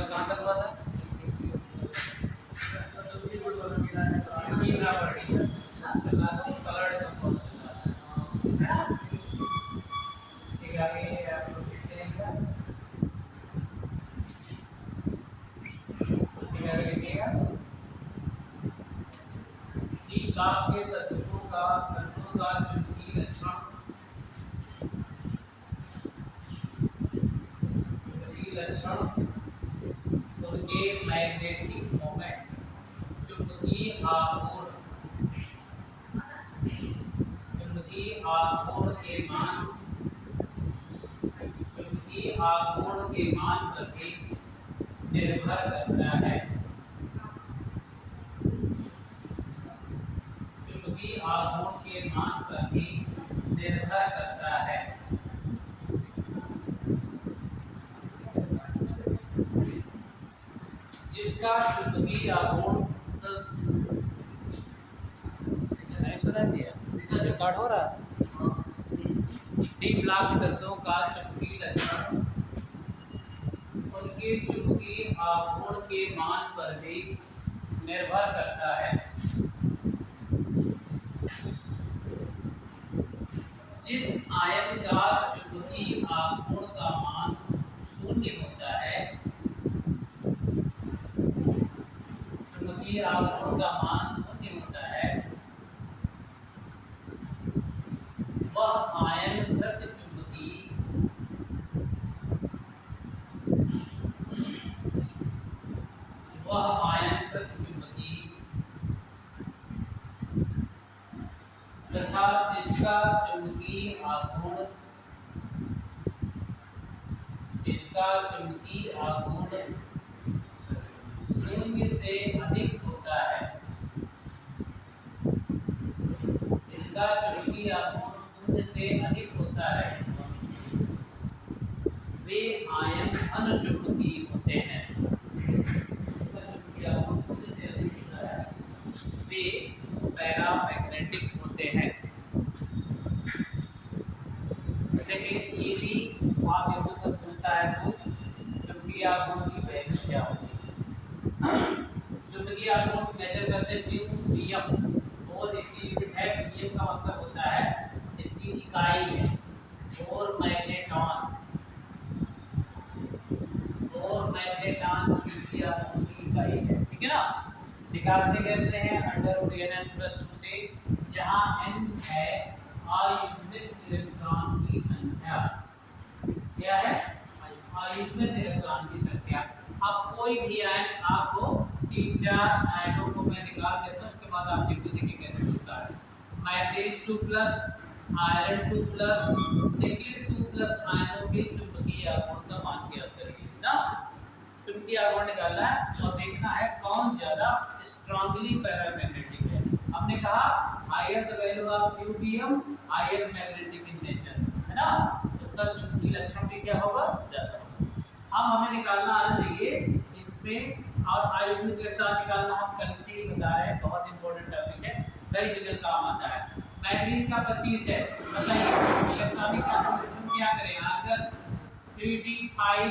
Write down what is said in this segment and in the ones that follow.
कहाँ तक हुआ था? कलर्ड कंपाउंड चल रहा है ना? ठीक है, आगे आप लोग लिख लेंगे, उसी में आगे लिखिएगा कि लाभ के तत्वों का चुंबकीय लक्षण उनके मैग्नेटिक मोमेंट, चुंबकीय आघूर्ण चुंबकीय आघूर्ण के मान पर भी निर्भर करता है। चुंबकीय आघूर्ण के मान पर भी निर्भर करता है। जिसका चुंबकीय आघूर्ण नहीं सुना दिया, रिकॉर्ड हो रहा है। डी ब्लॉक तत्वों का चुंबकीय लक्षण उनके चुंबकीय आघूर्ण के मान पर भी निर्भर करता है। जिस आयन का चुंबकीय आघूर्ण का मान 0 होता है, चुंबकीय आघूर्ण का मान 0 होता है, वह आयन प्रतिचुंबकीय तथा जिसका चुंबकीय आघूर्ण 0 से अधिक होता है, जिनका चुंबकीय आघूर्ण 0 से अधिक होता है, वे आयन अनुचुंबकीय होते हैं। चुंबकीय आघूर्ण 0 से अधिक होता है, वे पैरामैग्नेटिक होते हैं। देखिए ये भी आप एक तो पूछता है तो चुंबकीय आघूर्ण की वैल्यू क्या होगी। चुंबकीय आघूर्ण मेजर करते हैं म्यू पीएम और इसकी यूनिट है पीएम का मतलब होता है इसकी इकाई है और मैग्नेटॉन चुंबकीय आघूर्ण की इकाई है, ठीक है ना। निकालते कैसे हैं? √n+2 से, जहां n है अयुग्मित इलेक्ट्रॉन की संख्या। क्या है? अयुग्मित इलेक्ट्रॉन की संख्या। अब कोई भी आयन आपको 3-4 आयनों को मैं निकाल देता हूं, उसके बाद आप देखिए कैसे मिलता है। मैग्नीज 2+ आयरन 2+, निकेल 2+ आयनों के चुंबकीय आघूर्ण का मान ज्ञात करिए ना। चुंबकीय आघूर्ण निकालना है और देखना है कौन ज्यादा स्ट्रांगली पैरामैग्नेटिक है। हमने कहा higher the value of UBM higher magnetic in nature, है ना। उसका चुंबकीय लक्षण भी क्या होगा? ज्यादा होगा। अब हमें निकालना आना चाहिए इसमें, और अयुग्मित इलेक्ट्रॉन निकालना हम कल से ही बता रहे हैं, बहुत इंपॉर्टेंट टॉपिक है, कई जगह काम आता है। मैग्नीज का 25 है, बताइए इलेक्ट्रॉनिक कॉन्फ़िगरेशन क्या करें? अगर 3d5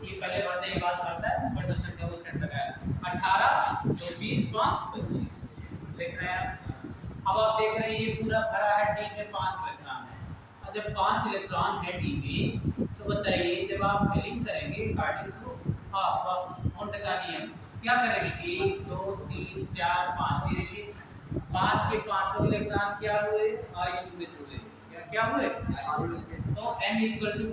ये पहले बढ़ने के बाद आता है, बट संख्या को सेट लगाया 18 तो 20 5 25 लिख रहे हैं। अब आप देख रहे हैं ये पूरा भरा है, डी में 5 इलेक्ट्रॉन है, और जब 5 इलेक्ट्रॉन है डी में तो बताइए जब आप फिलिंग करेंगे अकॉर्डिंग टू बॉन्ड का नियम क्या करेंगे? 1 2 3 4 5, ये देखिए 5 के पांचों इलेक्ट्रॉन क्या हुए? अयुग्मित हुए। क्या हुए? तो n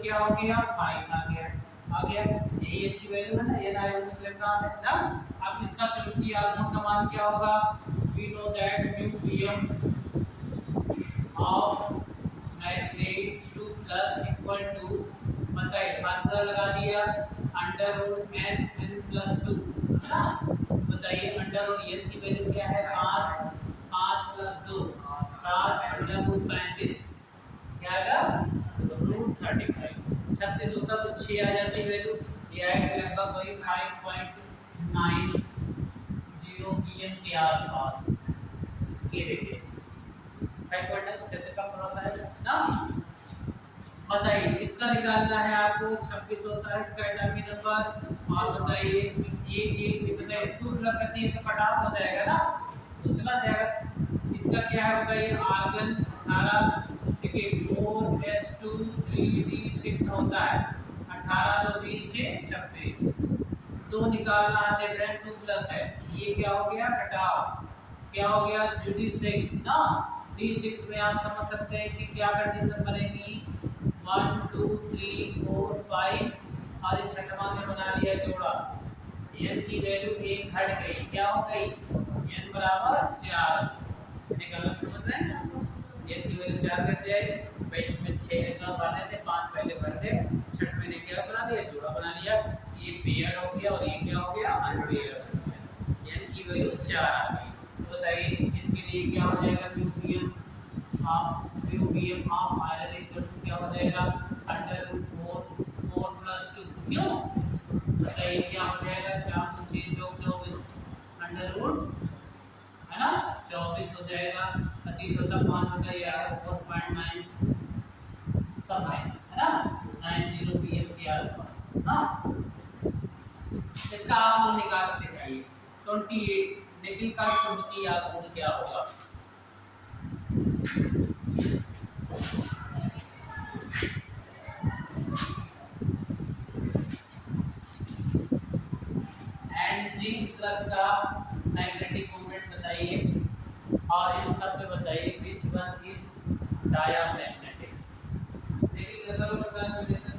क्या हो गया? 5 आ गया। यही इसकी वैल्यू है ना, ये अयुग्मित इलेक्ट्रॉन है ना। अब इसका चुंबकीय आघूर्ण का मान क्या होगा? We know that mu PM of manganese 2+ equal to, बताइए फार्मूला लगा दिया √n+2, है ना। बताइए √n की वैल्यू क्या है? 5 5 + 2 7 √35 क्या आएगा? √35। 36 होता तो 6 आ जाती वैल्यू, ये आएगा लगभग वही 5.90 pm के आसपास। ये देखिए 5.6 से कम थोड़ा सा है ना। बताइए इसका निकालना है आपको। 26 होता है इसका एटॉमिक नंबर। और बताइए ये बताइए 2 प्लस है तो कट ऑफ हो जाएगा ना, तो चला जाएगा। इसका क्या है बताइए, आर्गन 18, देखिए 4s2 3d6 होता है। 18 2 20 6 26, दो निकालना है, देख रहे हैं 2 प्लस है, ये क्या हो गया कट ऑफ, क्या हो गया d6 ना। d6 में आप समझ सकते हैं इसकी क्या कंडीशन बनेगी, 1 2 3 4 5, और ये छठवां ने बना लिया जोड़ा। n की वैल्यू 1 घट गई, क्या हो गई n बराबर 4। निकालना समझ रहे हैं आप लोग, n की वैल्यू 4 कैसे आई भाई, इसमें 6 निकला बने थे, 5 पहले भर दे, छठवें ने क्या बना लिया जोड़ा बना लिया, ये पेयर हो गया और ये क्या हो गया अनपेयर हो गया। n की वैल्यू 4 आ गई। तो बताइए इसके लिए क्या हो जाएगा, क्यूबीएम ऑफ आयरन इक्वल टू क्या हो जाएगा, √4 4 + 2, क्यों बताइए क्या हो जाएगा, 4 2 6 24, √ है ना 24 हो जाएगा, 25 होता 5 होता है यार 4.9 सब है ना, 90 pm के आसपास ना। इसका आप लोग निकाल के दिखाइए। 28 निकल का चुंबकीय आघूर्ण क्या होगा, एंड जी प्लस का मैग्नेटिक मोमेंट बताइए, और इन सब में बताइए विच वन इज डायमैग्नेटिक। देखिए अगर वो कैलकुलेशन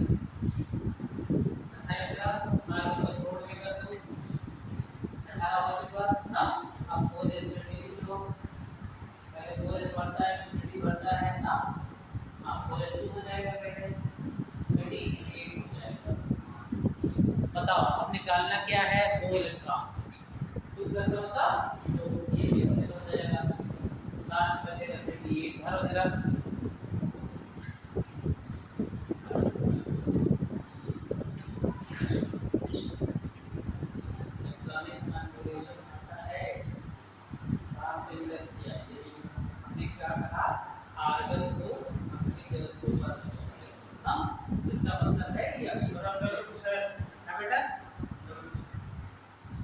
ऐसा आगे को छोड़ के कर दो, 18 हो चुका ना। अब 4s में लिख लो, पहले 4s बढ़ता है फिर d बढ़ता है ना, अब 4s 2 हो जाएगा, पहले d 8 हो जाएगा। बताओ अब निकालना क्या है, होल का 2 प्लस होता तो ये भी कैंसिल हो जाएगा, लास्ट बचेगा फिर d8 भर हो जाएगा।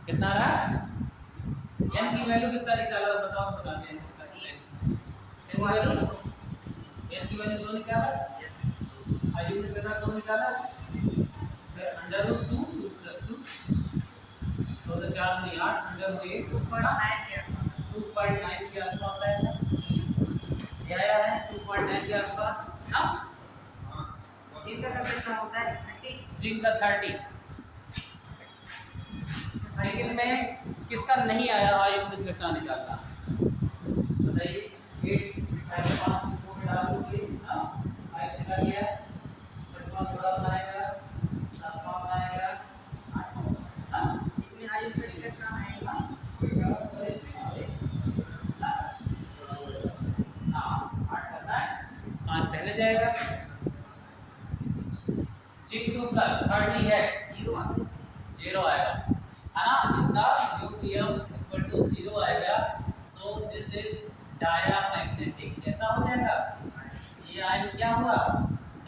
कितना रहा, n की वैल्यू कितना निकाला बताओ, बताने हैं n की वैल्यू 2 निकाला, आयु ने कितना 2 निकाला, फिर √2 2 + 2 2 तो 4 नहीं 8, √8 2.9 के आसपास आएगा, ये आया है 2.9 के आसपास ना। जिनका कितना होता है 30, जिंक का 30, लेकिन में किसका नहीं आया आयुर्वेद घटना निकालना, बताइए 8 5 को डालोगे ना, आय चला गया, छठवां थोड़ा बनाएगा, सातवां बनाएगा, आठवां ना, इसमें आयुर्वेद कितना है ना और इसमें आवे ना 8 करना है, 5 पहले जाएगा, जिंक 2 + 30 है 0 आएगा है ना, इसका यूपीएम इक्वल टू 0 आएगा। सो दिस इज डायामैग्नेटिक, कैसा हो जाएगा, ये आयन क्या हुआ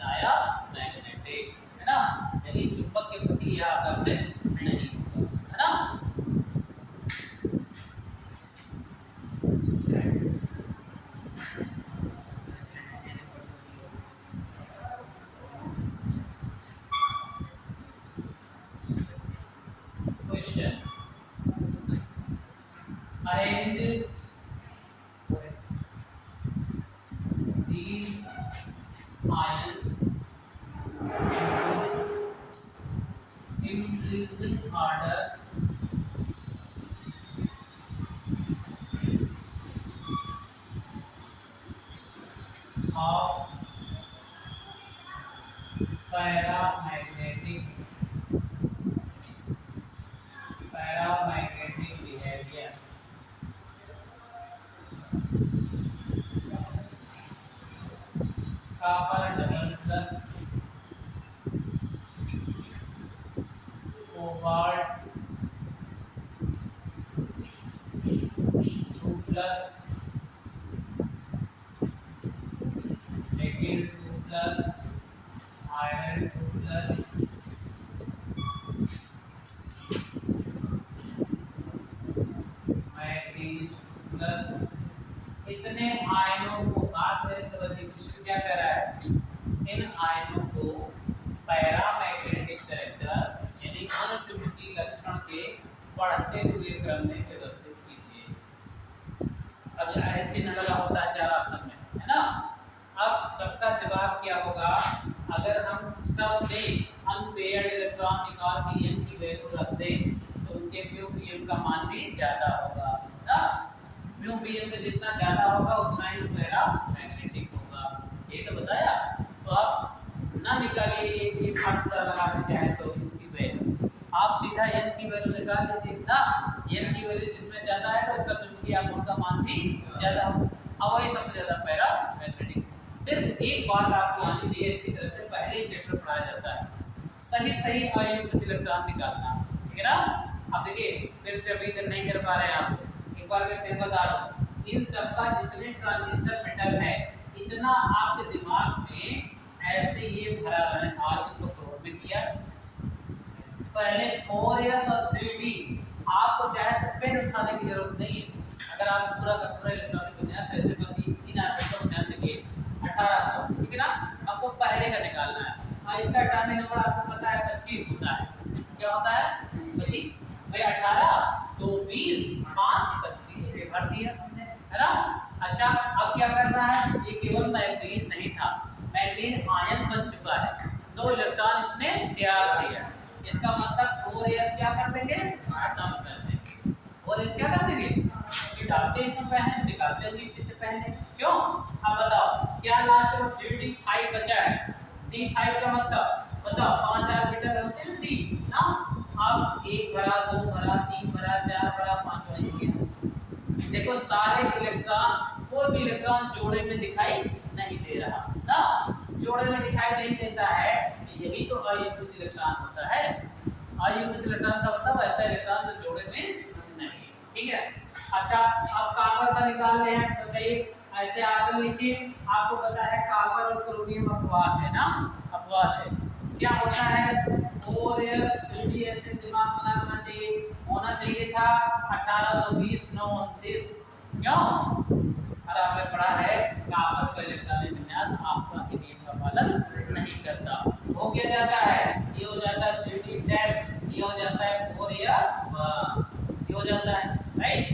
डायामैग्नेटिक है ना, यानी चुंबक के प्रति यह आकर्षित नहीं होगा है ना। Question, arrange these ions into increasing order of paramagnetic behavior। copper double plus cobalt 2 plus nickel 2 plus बढ़ते हुए क्रम में व्यवस्थित कीजिए। अब यह चिन्ह लगा होता है 4 ऑप्शन में, है ना। अब सबका जवाब क्या होगा, अगर हम सब में अनपेयर्ड इलेक्ट्रॉन निकाल के n की वैल्यू रख दें तो उनके म्यू pm का मान भी ज्यादा होगा ना। म्यू pm में जितना ज्यादा होगा उतना ही पैरा मैग्नेटिक होगा, ये तो बताया। तो आप ना निकालिए ये फार्मूला लगाना चाहे तो इसकी वैल्यू आप सीधा n की वैल्यू निकाल लीजिए ना। n की वैल्यू जिसमें ज्यादा है तो इसका चुंबकीय आघूर्ण का मान भी ज्यादा होगा, अब वही सबसे ज्यादा पैरा मैग्नेटिक। सिर्फ एक बात आपको आनी चाहिए अच्छी तरह से, पहले ही चैप्टर पढ़ाया जाता है सही सही अयुग्मित इलेक्ट्रॉन निकालना, ठीक है ना। अब देखिए फिर से अभी तक नहीं कर पा रहे हैं आप, एक बार मैं फिर बता रहा हूँ, इन सबका जितने ट्रांजिशन मेटल है इतना आपके दिमाग में ऐसे ये भरा है। आज को करोड़ में किया पहले 4s और 3d, आपको चाहे तो पेन उठाने की जरूरत नहीं है। अगर आप पूरा का पूरा इलेक्ट्रॉनिक विन्यास ऐसे बस इन आंसर को ध्यान देखिए 18 को, ठीक है ना। आपको पहले का निकालना है और इसका एटॉमिक नंबर आपको पता है 25 होता है। क्या होता है 25 भाई, 18 तो 20 5 25 ये भर दिया हमने, है ना। अच्छा अब क्या करना है, ये केवल मैग्नीज नहीं था, मैग्नीज आयन बन चुका है, 2 इलेक्ट्रॉन इसने त्याग दिया। इसका मतलब 4s क्या कर देंगे, खत्म कर देंगे। और इस क्या कर देंगे, ये डालते इसमें पहले निकालते हैं इसी से पहले, क्यों। अब बताओ क्या लास्ट में 3d5 बचा है, d5 का मतलब बताओ 5 ऑर्बिटल होते हैं d ना। अब 1 भरा 2 भरा 3 भरा 4 भरा 5 वाला, देखो सारे इलेक्ट्रॉन कोई भी इलेक्ट्रॉन जोड़े में दिखाई नहीं दे रहा ना, जोड़े में दिखाई नहीं देता है, यही तो अयुग्मित इलेक्ट्रॉन होता है। अयुग्मित इलेक्ट्रॉन का मतलब ऐसा इलेक्ट्रॉन जो जोड़े में नहीं, ठीक है। अच्छा अब कॉपर का निकाल ले हैं, बताइए ऐसे आगे लिखिए, आपको पता है कॉपर और क्रोमियम अपवाद है ना, अपवाद है। क्या होता है 4s 3d से दिमाग बनाना चाहिए, होना चाहिए था 18 2 20 9 29, क्यों। और आपने पढ़ा है कॉपर का इलेक्ट्रॉनिक विन्यास आपका नियम का पालन नहीं करता, वो क्या जाता है, ये हो जाता है 3d टैप, ये हो जाता है 4s 1, ये हो जाता है राइट।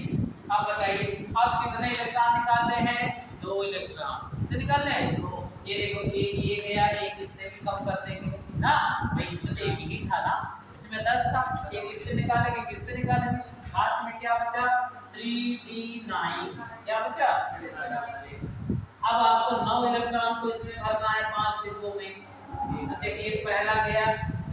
अब बताइए अब कितने इलेक्ट्रॉन निकालने हैं, 2 इलेक्ट्रॉन, कितने निकालने हैं 2। ये देखो एक ये गया, एक इससे भी कम कर देंगे ना भाई, इसमें तो एक ही था ना, इसमें 10 था, एक इससे निकालेंगे किससे निकालेंगे, लास्ट में क्या बचा 3d9, क्या बचा। अब आपको 9 इलेक्ट्रॉन को इसमें भरना है 5 डिब्बों में। अच्छा एक पहला गया,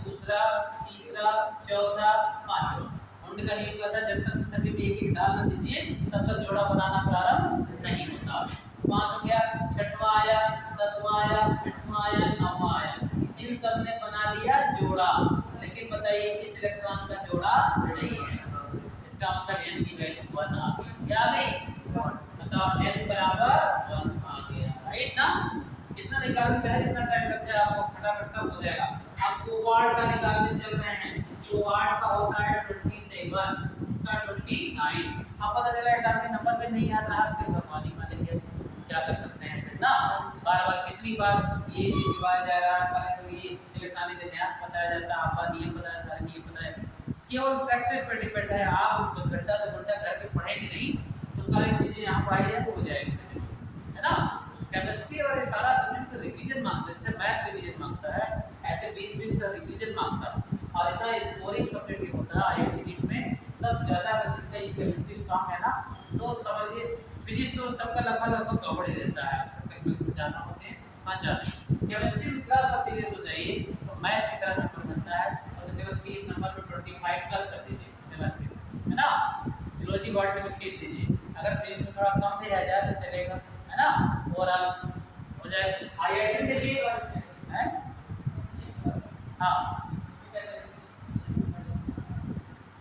दूसरा तीसरा चौथा पांचवा, उनका नियम कहता है जब तक सभी में एक एक डाल न दीजिए तब तक जोड़ा बनाना प्रारंभ नहीं होता। 5 हो गया, 6वां आया, 7वां आया, 8वां आया, 9वां आया, इन सब ने बना लिया जोड़ा, लेकिन बताइए इस इलेक्ट्रॉन का जोड़ा नहीं है, इसका मतलब n की वैल्यू 1 आ गई, क्या आ गई, मतलब n बराबर 1 आ गया, राइट ना। कितना निकालना चाहे जितना टाइम लग जाए आपको फटाफट सब हो जाएगा। आप कोबाल्ट का निकालने चल रहे हैं, कोबाल्ट का होता है 27, इसका 29, अब पता चला एटॉमिक नंबर पे नहीं याद रहा, फिर भगवानी मानेंगे क्या कर सकते हैं फिर ना, बार बार कितनी बार ये दिखाया जा रहा है, परंतु ये इलेक्ट्रॉनिक विन्यास बताया जाता है, आपका नियम बताया, सारे नियम बताए, केवल प्रैक्टिस पर डिपेंड है। आप 2 घंटा 2 घंटा घर पे पढ़ेंगे नहीं तो सारी चीजें यहाँ पढ़ाई है वो हो जाएगी, है ना। केमिस्ट्री और ये सारा सब्जेक्ट रिवीजन मांगता है, जैसे मैथ रिवीजन मांगता है ऐसे 20-20 रिवीजन मांगता है, और इतना स्कोरिंग सब्जेक्ट भी होता है आईआईटी नीट में, सब ज्यादा जितना ये केमिस्ट्री स्ट्रांग है ना, तो समझिए फिजिक्स तो सबका लगभग गड़बड़ ही देता है, आप सबका क्वेश्चन जाना होते हैं फंस जाते हैं। केमिस्ट्री में थोड़ा सा सीरियस हो जाइए तो मैथ की तरह नंबर मिलता है, और जगह 30 नंबर पे 25 प्लस कर दीजिए केमिस्ट्री, है ना। फिजियोलॉजी बॉटनी में खींच दीजिए, अगर फिजिक्स में थोड़ा कम भी आ जाए तो चलेगा, है ना, ओवरऑल हो जाए। आईआईटी देखिए है, हाँ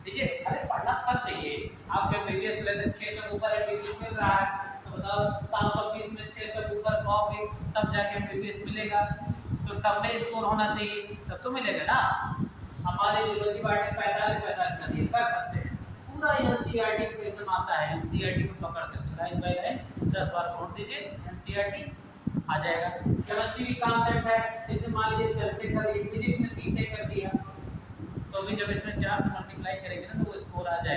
देखिए अरे पढ़ना सब चाहिए, आपके प्रीवियस लेते 600 के ऊपर एमबीबीएस मिल रहा है, तो बताओ 720 में 600 के ऊपर पाओगे तब जाके एमबीबीएस मिलेगा, तो सब में स्कोर होना चाहिए तब तो मिलेगा ना। हमारे जियोलॉजी पार्ट में 45 का दिए कर सकते हैं, पूरा एनसीईआरटी पे एकदम आता है, एनसीईआरटी को पकड़ के लाइन बाय लाइन 10 बार पढ़ दीजिए, एनसीईआरटी आ जाएगा। केमिस्ट्री भी कांसेप्ट है, जैसे मान लीजिए चल से कर फिजिक्स में 30 से कर दिया, तो भी जब इसमें 4 से मल्टीप्लाई करेंगे ना तो वो स्कोर आ जाएगा।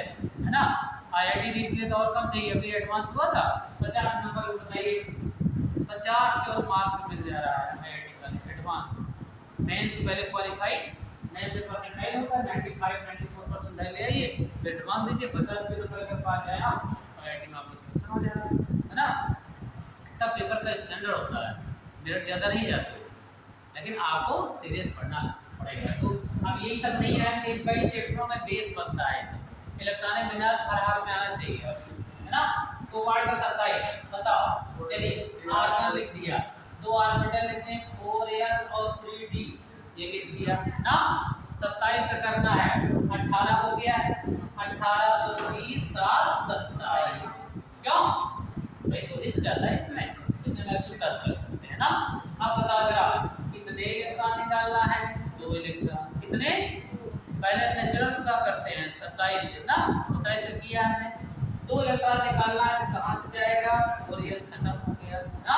आईआईटी नीट के लिए तो और कम चाहिए, अभी एडवांस हुआ था 50 नंबर। बताइए 50 के और मार्क मिल जा रहा है आईआईटी का एडवांस। मेंस पहले क्वालिफाइड, मेंस से परसेंटाइल होगा 95 94 परसेंटाइल ले आइए, फिर एडवांस दीजिए 50 के नंबर अगर पास आया आईआईटी में आपको सिलेक्शन हो जाएगा, है ना। तब पेपर का स्टैंडर्ड होता है, मेरिट ज़्यादा नहीं जाते उसमें, लेकिन आपको सीरियस पढ़ना पड़ेगा। तो अब यही सब नहीं है कि कई चैप्टरों में बेस बनता है, सब इलेक्ट्रॉनिक मिनरल हर हाल में आना चाहिए, है ना। कोबाल्ट का 27 बताओ, चलिए आर्गन लिख दिया, 2 ऑर्बिटल लिखते हैं 4s और 3d, ये लिख दिया ना। 27 का करना है, 18 हो गया है, 18 तो 20 7 27, क्यों भाई 2 दिन जाता है इसमें मैक्सिमम 10 लग सकते हैं ना। अब बताओ जरा कितने इलेक्ट्रॉन निकालना है, 2 इलेक्ट्रॉन, कितने, पहले नेचुरल का करते हैं 27 ना, 27 का किया हमने, 2 इलेक्ट्रॉन निकालना है तो कहां से जाएगा, और ये खत्म हो गया ना।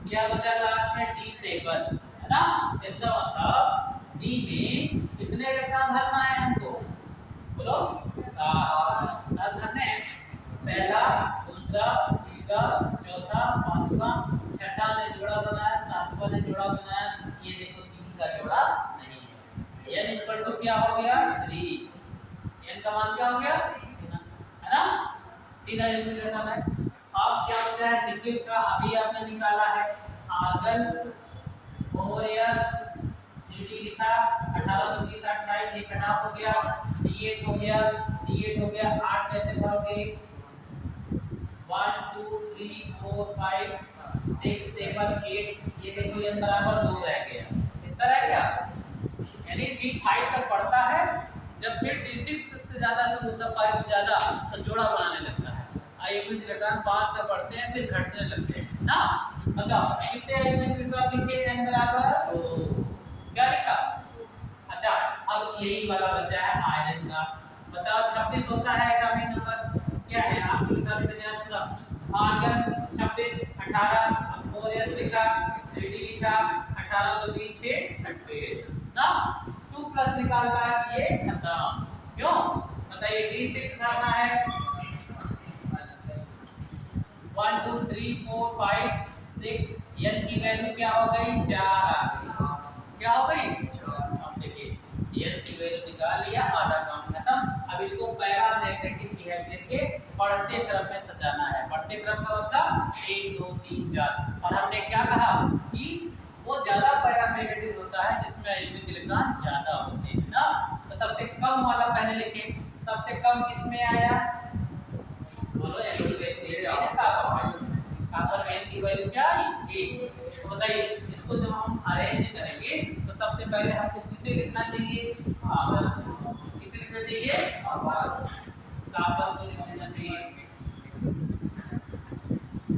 क्या बचा लास्ट में D7, है ना। इसका मतलब D में कितने इलेक्ट्रॉन भरना है हमको, बोलो 7 भरने हैं, पहला दूसरा तीसरा चौथा पांचवा छठा ने जोड़ा बनाया, सातवां ने जोड़ा बनाया, ये देखो 3 का जोड़ा नहीं है। n इक्वल टू क्या हो गया 3, n का मान क्या हो गया 3, है ना। 3 आयन में जोड़ना है। अब क्या बचा है निकेल का, अभी आपने निकाला है आर्गन 4s 3d लिखा, 18 तो 30 28, ये कटा हो गया, d8 हो गया, d8 हो गया, 8 कैसे भरोगे, 1 2 3 4 5 6 7 8, ये देखो ये बराबर 2 रह गया, कितना रह गया, यानी D5 तक पढ़ता है, जब फिर D6 से ज्यादा शुरू होता है 5 ज्यादा तो जोड़ा बनाने लगता है। आयोनिक इलेक्ट्रॉन 5 तक पढ़ते हैं फिर घटने लगते हैं ना। बताओ कितने आयोनिक इलेक्ट्रॉन लिखे, n बराबर 2, क्या लिखा। अच्छा अब यही वाला बचा है आयरन का, बताओ 26 होता है एटॉमिक नंबर, क्या है आपके किताब में ध्यान सुना, आर्गन 26 18, 4s लिखा 3d लिखा, 18 तो 20 6 26 ना, 2 प्लस निकालना है, ये खत्म, क्यों बताइए d6 करना है, 1 2 3 4 5 6, n की वैल्यू क्या हो गई 4 आ गई, क्या हो गई 4। अब देखिए n की वैल्यू निकाल लिया, आधा काम खत्म। अब इसको पैरामैग्नेटिक बिहेवियर के बढ़ते क्रम में सजाना है, बढ़ते क्रम का मतलब 1 2 3 4, और हमने क्या कहा कि वो ज्यादा पैरामैग्नेटिक होता है जिसमें आयोनिक इलेक्ट्रॉन ज्यादा होते हैं ना। तो सबसे कम वाला पहले लिखें, सबसे कम किसमें आया, बोलो n की वैल्यू कापर में n की वैल्यू क्या आई 1। तो बताइए इसको जब हम अरेंज करेंगे तो सबसे पहले हमको किसे लिखना चाहिए, किसे लिखना चाहिए, कापर को लिख देना चाहिए।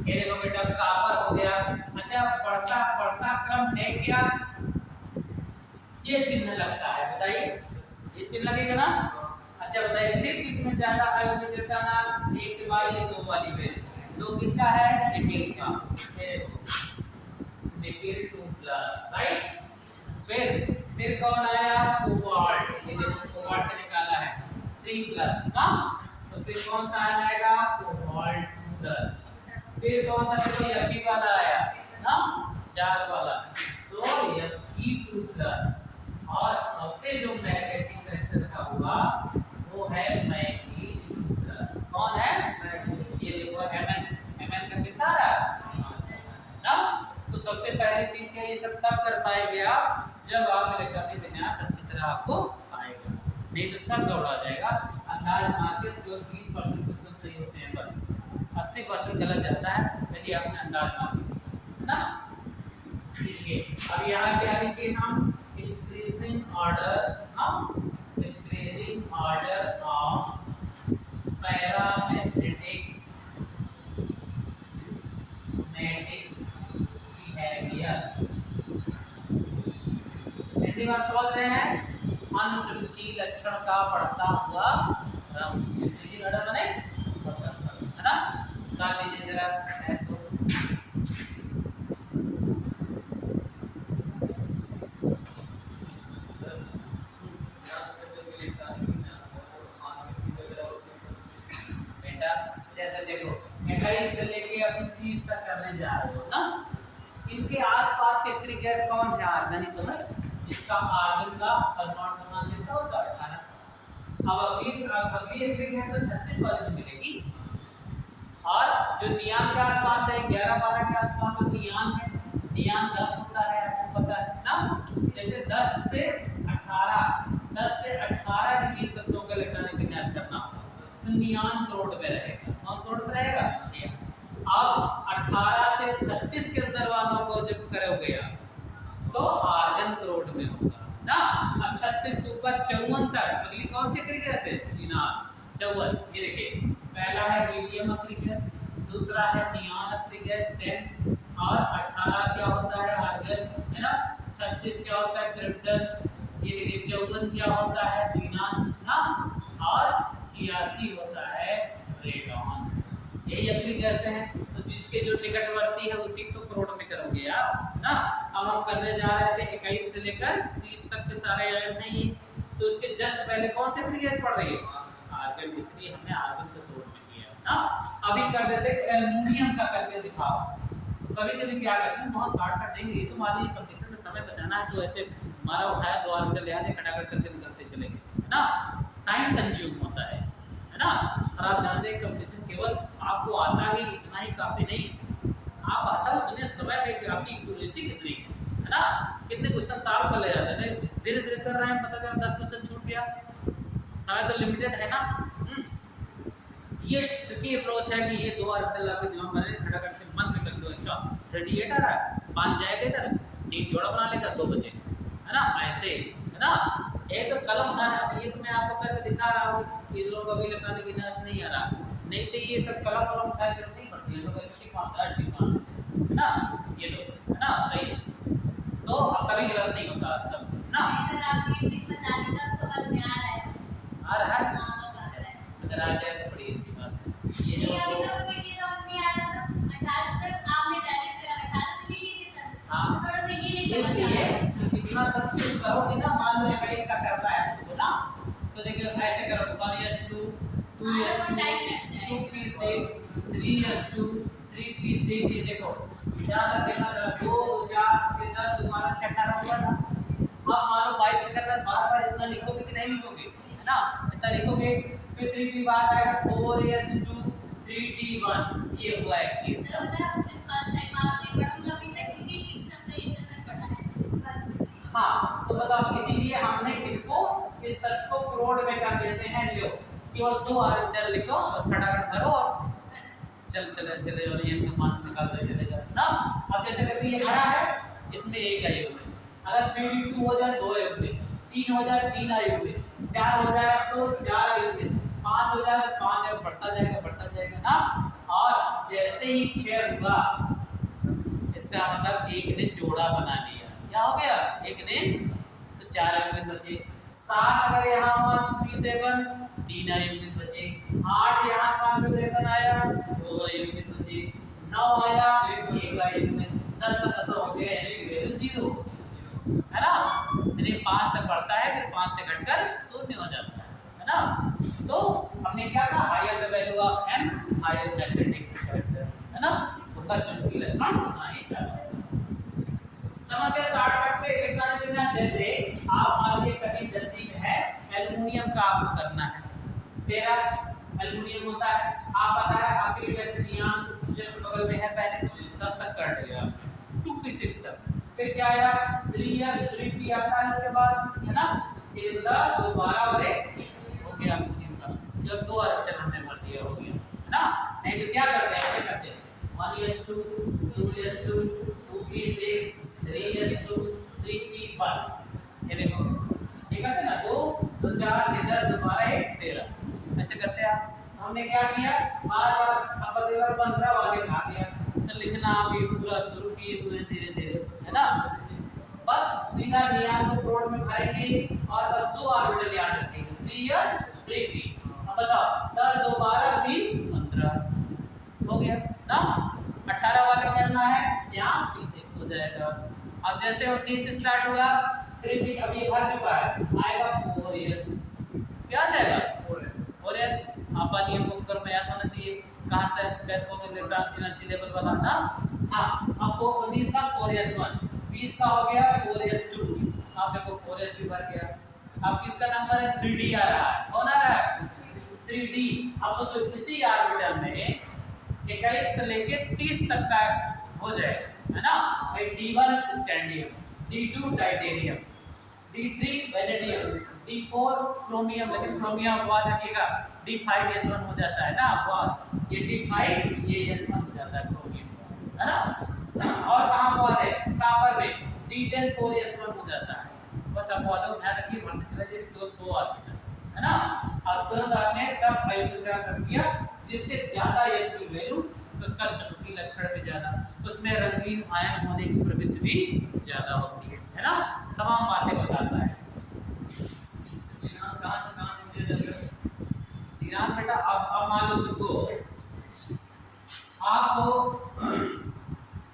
ये देखो बेटा कापर हो गया। अच्छा बढ़ता बढ़ता क्रम है क्या, ये चिन्ह लगता है, बताइए ये चिन्ह लगेगा ना। अच्छा बताइए फिर किसमें ज्यादा आयोनिक इलेक्ट्रॉन, एक के बाद ये 2 वाली में, 2 किसका है निकेल का, निकेल 2 प्लस राइट। फिर कौन आया कोबाल्ट, ये देखो कोबाल्ट का निकाला है 3 प्लस ना, तो फिर कौन सा आएगा कोबाल्ट 2 प्लस, फिर कौन सा देखो Fe वाला आया ना 4 वाला, तो Fe2 प्लस, और सबसे जो मैग्नेटिक करेक्टर का हुआ वो है मैग्नीज 2 प्लस, कौन है ये देखो Mn का कितना रहा ना। तो सबसे पहली चीज क्या, ये सब तब कर पाएंगे आप जब आप इलेक्ट्रॉनिक विन्यास अच्छी तरह आपको आएगा, नहीं तो सब दौड़ा जाएगा। अंदाज मार के जो 20% क्वेश्चन सही होते हैं बस 80% गलत जाता है यदि आपने अंदाज मार लिया ना। ठीक है अब यहाँ क्या लिखे हम, increasing order of paramagnetic behaviour, Hindi में समझ रहे हैं, अनुचुंबकीय लक्षण का बढ़ता हुआ क्रम, इंक्रीजिंग ऑर्डर माने है ना। निकाल लीजिए जरा है तो 21 से लेके अभी 30 तक करने जा रहे हो ना। इनके आसपास के एक्टिव गैस कौन है? आर्गन ही तो है, जिसका आर्गन का परमाणु क्रमांक कितना होता है? 18। अब अगली एक्टिव है तो 36 वाली में मिलेगी। और जो नियान के आसपास है 11-12 के आसपास है, नियान है, नियान 10 होता है, आपको पता है ना। जैसे 10 से 18 डिग्री तत्वों का इलेक्ट्रॉनिक विन्यास करना होगा तो नियान करोड़ में रहेगा। कौन करोड़ में रहेगा? नियान। अब 18 से 36 के अंदर वालों को जब करोगे आप तो आर्गन करोड़ में होगा ना। अब 36 के ऊपर 54 तक अगली कौन सी क्रिया है? चिनान 54। ये देखिए, पहला है हीलियम क्रिया, दूसरा है नियान क्रिया 10, और 18 क्या होता है? आर्गन, है ना। 36 क्या होता है? क्रिप्टन। ये देखिए 54 क्या होता है? जीनान ना। और 86 होता है रेडॉन। यही अपनी गैस है। तो जिसके जो निकटवर्ती है उसी को करोड़ में करोगे आप ना। अब हम करने जा रहे थे 21 से लेकर 30 तक के सारे आयन हैं ये। तो उसके जस्ट पहले कौन से गैस पढ़ रही है? आर्गन, इसलिए हमने आर्गन को करोड़ में किया ना। अभी कर देते एल्युमिनियम का करके दिखाओ। कभी कभी क्या करते हैं बहुत स्टार्ट कर देंगे, ये तो मान लीजिए कंडीशन में समय बचाना है तो ऐसे मारा उठाया 2 ऑर्बिटल ले आने खटाखट करके निकलते चले गए, है ना। टाइम कंज्यूम होता है इससे, है ना। और आप जानते हैं कंपटीशन केवल आपको आता ही इतना ही काफी नहीं है, आप आता है उतने समय में आपकी एक्यूरेसी कितनी है ना। कितने क्वेश्चन सॉल्व कर ले जाते हैं, धीरे धीरे कर रहे हैं, पता चला 10 क्वेश्चन छूट गया, समय तो लिमिटेड है ना। ये ट्रिकी अप्रोच है कि ये 2 ऑर्बिटल आपके दिमाग में खड़ा करके मन में कर दो, अच्छा 38 आ रहा है, 5 जाएगा इधर, 3 जोड़ा बना लेगा, 2 बचे, है ना। ऐसे, है ना। एक तो कलम उठाना, ये तो मैं आपको करके दिखा रहा हूँ, इन लोगों का भी इलेक्ट्रॉनिक विन्यास नहीं आ रहा, नहीं तो ये सब कलम कलम उठाए जरूरत नहीं पड़ती है, लोग ऐसे है ना। ये लोग, है ना, सही है। तो कभी गलत नहीं होता सब ना। अगर आपके ट्रिक बताने का समझ में आ रहा है, आ रहा है, हाँ, अगर आ जाए तो बड़ी अच्छी बात है। ये जो अभी तक कोई चीज समझ नहीं आ रहा था, 18 तक आपने डायरेक्ट 18 से ले लिए थे, हाँ, थोड़ा सा ये नहीं समझ इसलिए आ रहा। जितना तक तुम करोगे ना, मान लो 21 का करना है तुमको ना, तो देखिए ऐसे करो 1s2 2s2 2p6 3s2 3p6, ये देखो यहाँ तक देखना 2 2 4 6 10 तुम्हारा 6 18 हुआ ना। अब मान लो 22 के अंदर बार-बार इतना लिखोगे कि नहीं लिखोगे, है ना, इतना लिखोगे, फिर 3p बार आएगा 4s2 3d1, ये हुआ 21 का। फर्स्ट टाइम आपने पढ़ा, मतलब अभी तक किसी ट्रिक से हमने इंटरनेट पढ़ा है। हाँ, तो बताओ इसीलिए हमने किसको, इस तत्व को करोड़ में कर देते हैं। लो केवल 2 ऑर्बिटल लिखो और खटाखट करो और चले और ये मान निकाल दो, चले जाओ ना। अब जैसे कभी ये खड़ा है, इसमें 1 आयुग्म है, अगर 3d2 हो जाए 2 आयुग्म, 3 हो जाए 3 आयुग्म, 4 हो जाए तो 4 आयुग्म, 5 हो जाए तो 5 आयुग्म, बढ़ता जाएगा ना। और जैसे ही 6 हुआ, इसका मतलब एक ने जोड़ा बना लिया, क्या हो गया? एक ने, तो 4 आयुग्म बचे। 7 अगर यहाँ हुआ 37, 3 आयुग्म बचे। 8 यहाँ कॉन्फ़िगरेशन आया, 2 आयुग्म बचे। 9 आया 1 आयुग्म, 10 का 10 हो गया, यानी वैल्यू 0, है ना। यानी 5 तक बढ़ता है, फिर 5 से घटकर 0 हो जाता है ना। तो हमने क्या कहा? Higher the value of n, higher magnetic factor, है ना। उनका चुंबकीय लक्षण होना ही चाहिए। समझते हैं शॉर्टकट में इलेक्ट्रॉनिक विन्यास। जैसे आप मान लीजिए कहीं जल्दी में है, एल्युमिनियम का आपको करना है, 13 एल्युमिनियम होता है, आप पता है आपके जैसे नियान जस्ट बगल में है, पहले 10 तक कर दिया आपने, 2p6 तक, फिर क्या आया 3s 3p आता है इसके बाद, है ना। ये बता 2 12 और 1 हो गया एल्युमिनियम का, जब 2 ऑर्बिटल हमने भर दिया हो गया, है ना। नहीं तो क्या करते हैं, ऐसे करते हैं 1s2 2s2 2p6 3s2 3p1, ये देखो ये करते ना 2 2 4 6 10 दोबारा 1 13, ऐसे करते हैं आप। हमने क्या किया, बार-बार अपर देवर 15 वाले खा दिया, तो लिखना आप ये पूरा शुरू किए हुए धीरे-धीरे, है ना। बस सीधा नियान को करोड़ में भरेंगे और बस 2 ऑर्बिटल याद रखेंगे, 3s 3p। अब बताओ 10 2 12 20 15 हो गया ना। 18 वाले करना है, यहाँ p6 हो जाएगा। अब जैसे 19 से स्टार्ट हुआ, फिर भी अब ये भर चुका है, आएगा 4s, क्या आ जाएगा 4s। आप नियम को कर में याद होना चाहिए, कहाँ से कौन एनर्जी लेवल बताना। हाँ, अब वो 19 का 4s1, 20 का हो गया 4s2। आप देखो 4s भी भर गया। अब किसका नंबर है 3d आ रहा है, कौन आ रहा है 3d। अब तो इसी ऑर्बिटल में 21 से लेके 30 तक का हो जाएगा, है ना। भाई D1 scandium, D2 titanium, D3 vanadium, D4 chromium, लेकिन क्रोमियम बाद रखिएगा, D5 S1 हो जाता है ना, बाद ये D5 ये S1 हो जाता है क्रोमियम, है ना। और कहाँ बाद है कॉपर में D10 4S1 हो जाता है। बस आप वाला ध्यान रखिए, बढ़ते चले जाइए, दो ऑर्बिटल, है ना। अब तुरंत आपने सब बायोकेमिकल कर दिया, जिसके ज्यादा n की वैल्यू तो उसका चमकी लक्षण भी ज्यादा, उसमें रंगीन आयन होने की प्रवृत्ति भी ज्यादा होती है ना। तमाम बातें बताता है। जीरान कहाँ से कहाँ मिलते हैं? जीरान बेटा अब मान लो तुमको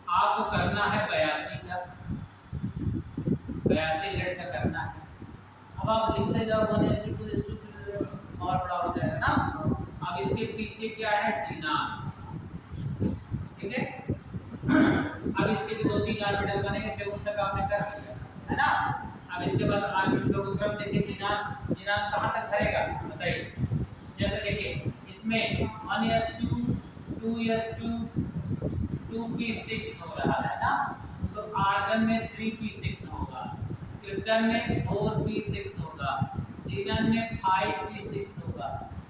आपको करना है 82 का, 82 मिनट का करना है। अब आप लिखते जाओ 1:2 और बड़ा हो जाएगा ना। अब इसके पीछे क्या है जीनान, ठीक है। अब इसके भी 2-3 ऑर्बिटल बनेंगे, 54 तक आपने कर लिया, है ना। अब इसके बाद ऑर्बिटलों को क्रम देखिए, जीनान कहाँ तक भरेगा बताइए। जैसे देखिए इसमें 1s2 2s2 2p6 हो रहा है ना, तो आर्गन में 3p6 होगा, क्रिप्टन में 4p6 होगा, जीनन में 5p6 होगा।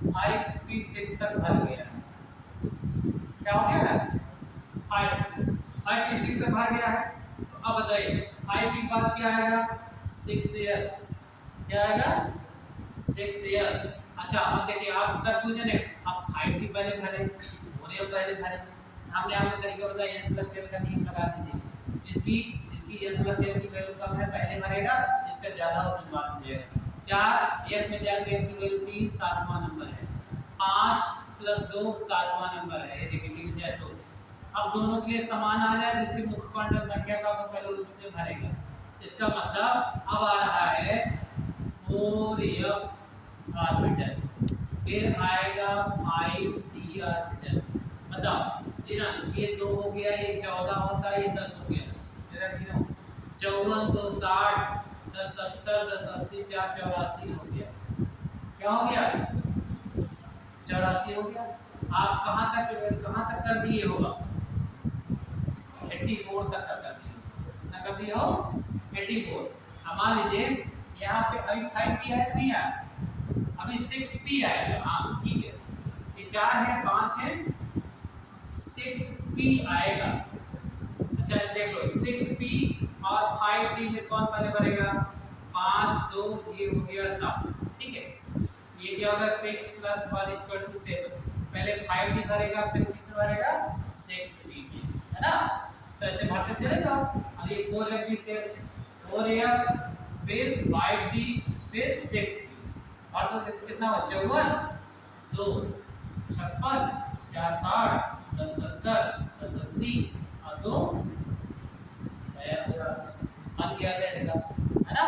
5p6 तक भर गया, क्या हो गया है 5p6 तक भर गया है। तो अब बताइए 5 के बाद क्या आएगा 6s, क्या आएगा 6s। अच्छा अब देखिए आप कंफ्यूजन है, आप 5d पहले भरे और पहले भरे। हमने आपको तरीका बताया n+l का नियम लगा दीजिए, जिसकी n+l की वैल्यू कम है पहले भरेगा, जिसका ज्यादा हो उसमें बाद में जाएगा। 4 f में जाएगा, f की वैल्यू 3 7वां नंबर है, 5 + 2 7वां नंबर है, ये देखिए गिन जाए तो। अब दोनों के लिए समान आ जाए, जिसकी मुख्य क्वांटम संख्या का पहले रूप से भरेगा। इसका मतलब अब आ रहा है 4f ऑर्बिटल, फिर आएगा 5d ऑर्बिटल। बताओ जी ना, ये 2 हो गया, ये 14 होता है, ये 10 हो गया। जरा गिनो 54 2 60 10 70 10 80 4 84 हो गया। क्या हो गया 84 हो गया। आप कहाँ तक कर दिए होगा 84 तक कर दिए ना, कर दिए हो 84। अब मान लीजिए यहाँ पे अभी 5p है नहीं है, अभी 6p आएगा। हाँ ठीक है, ये 4 है 5 है 6p आएगा। अच्छा देख लो 6p और 5d में कौन पहले भरेगा 5 2 ये हो गया 7, ठीक है। ये क्या होगा 6 + 1 = 7, पहले 5d भरेगा फिर किस भरेगा 6p, है ना। तो ऐसे भरते चले जाओ। और ये 4f भी से 4f फिर 5d फिर 6p, और तो कितना हो 54 2 56 4 60 10 70 10 80 और 2 बन गया का, है ना।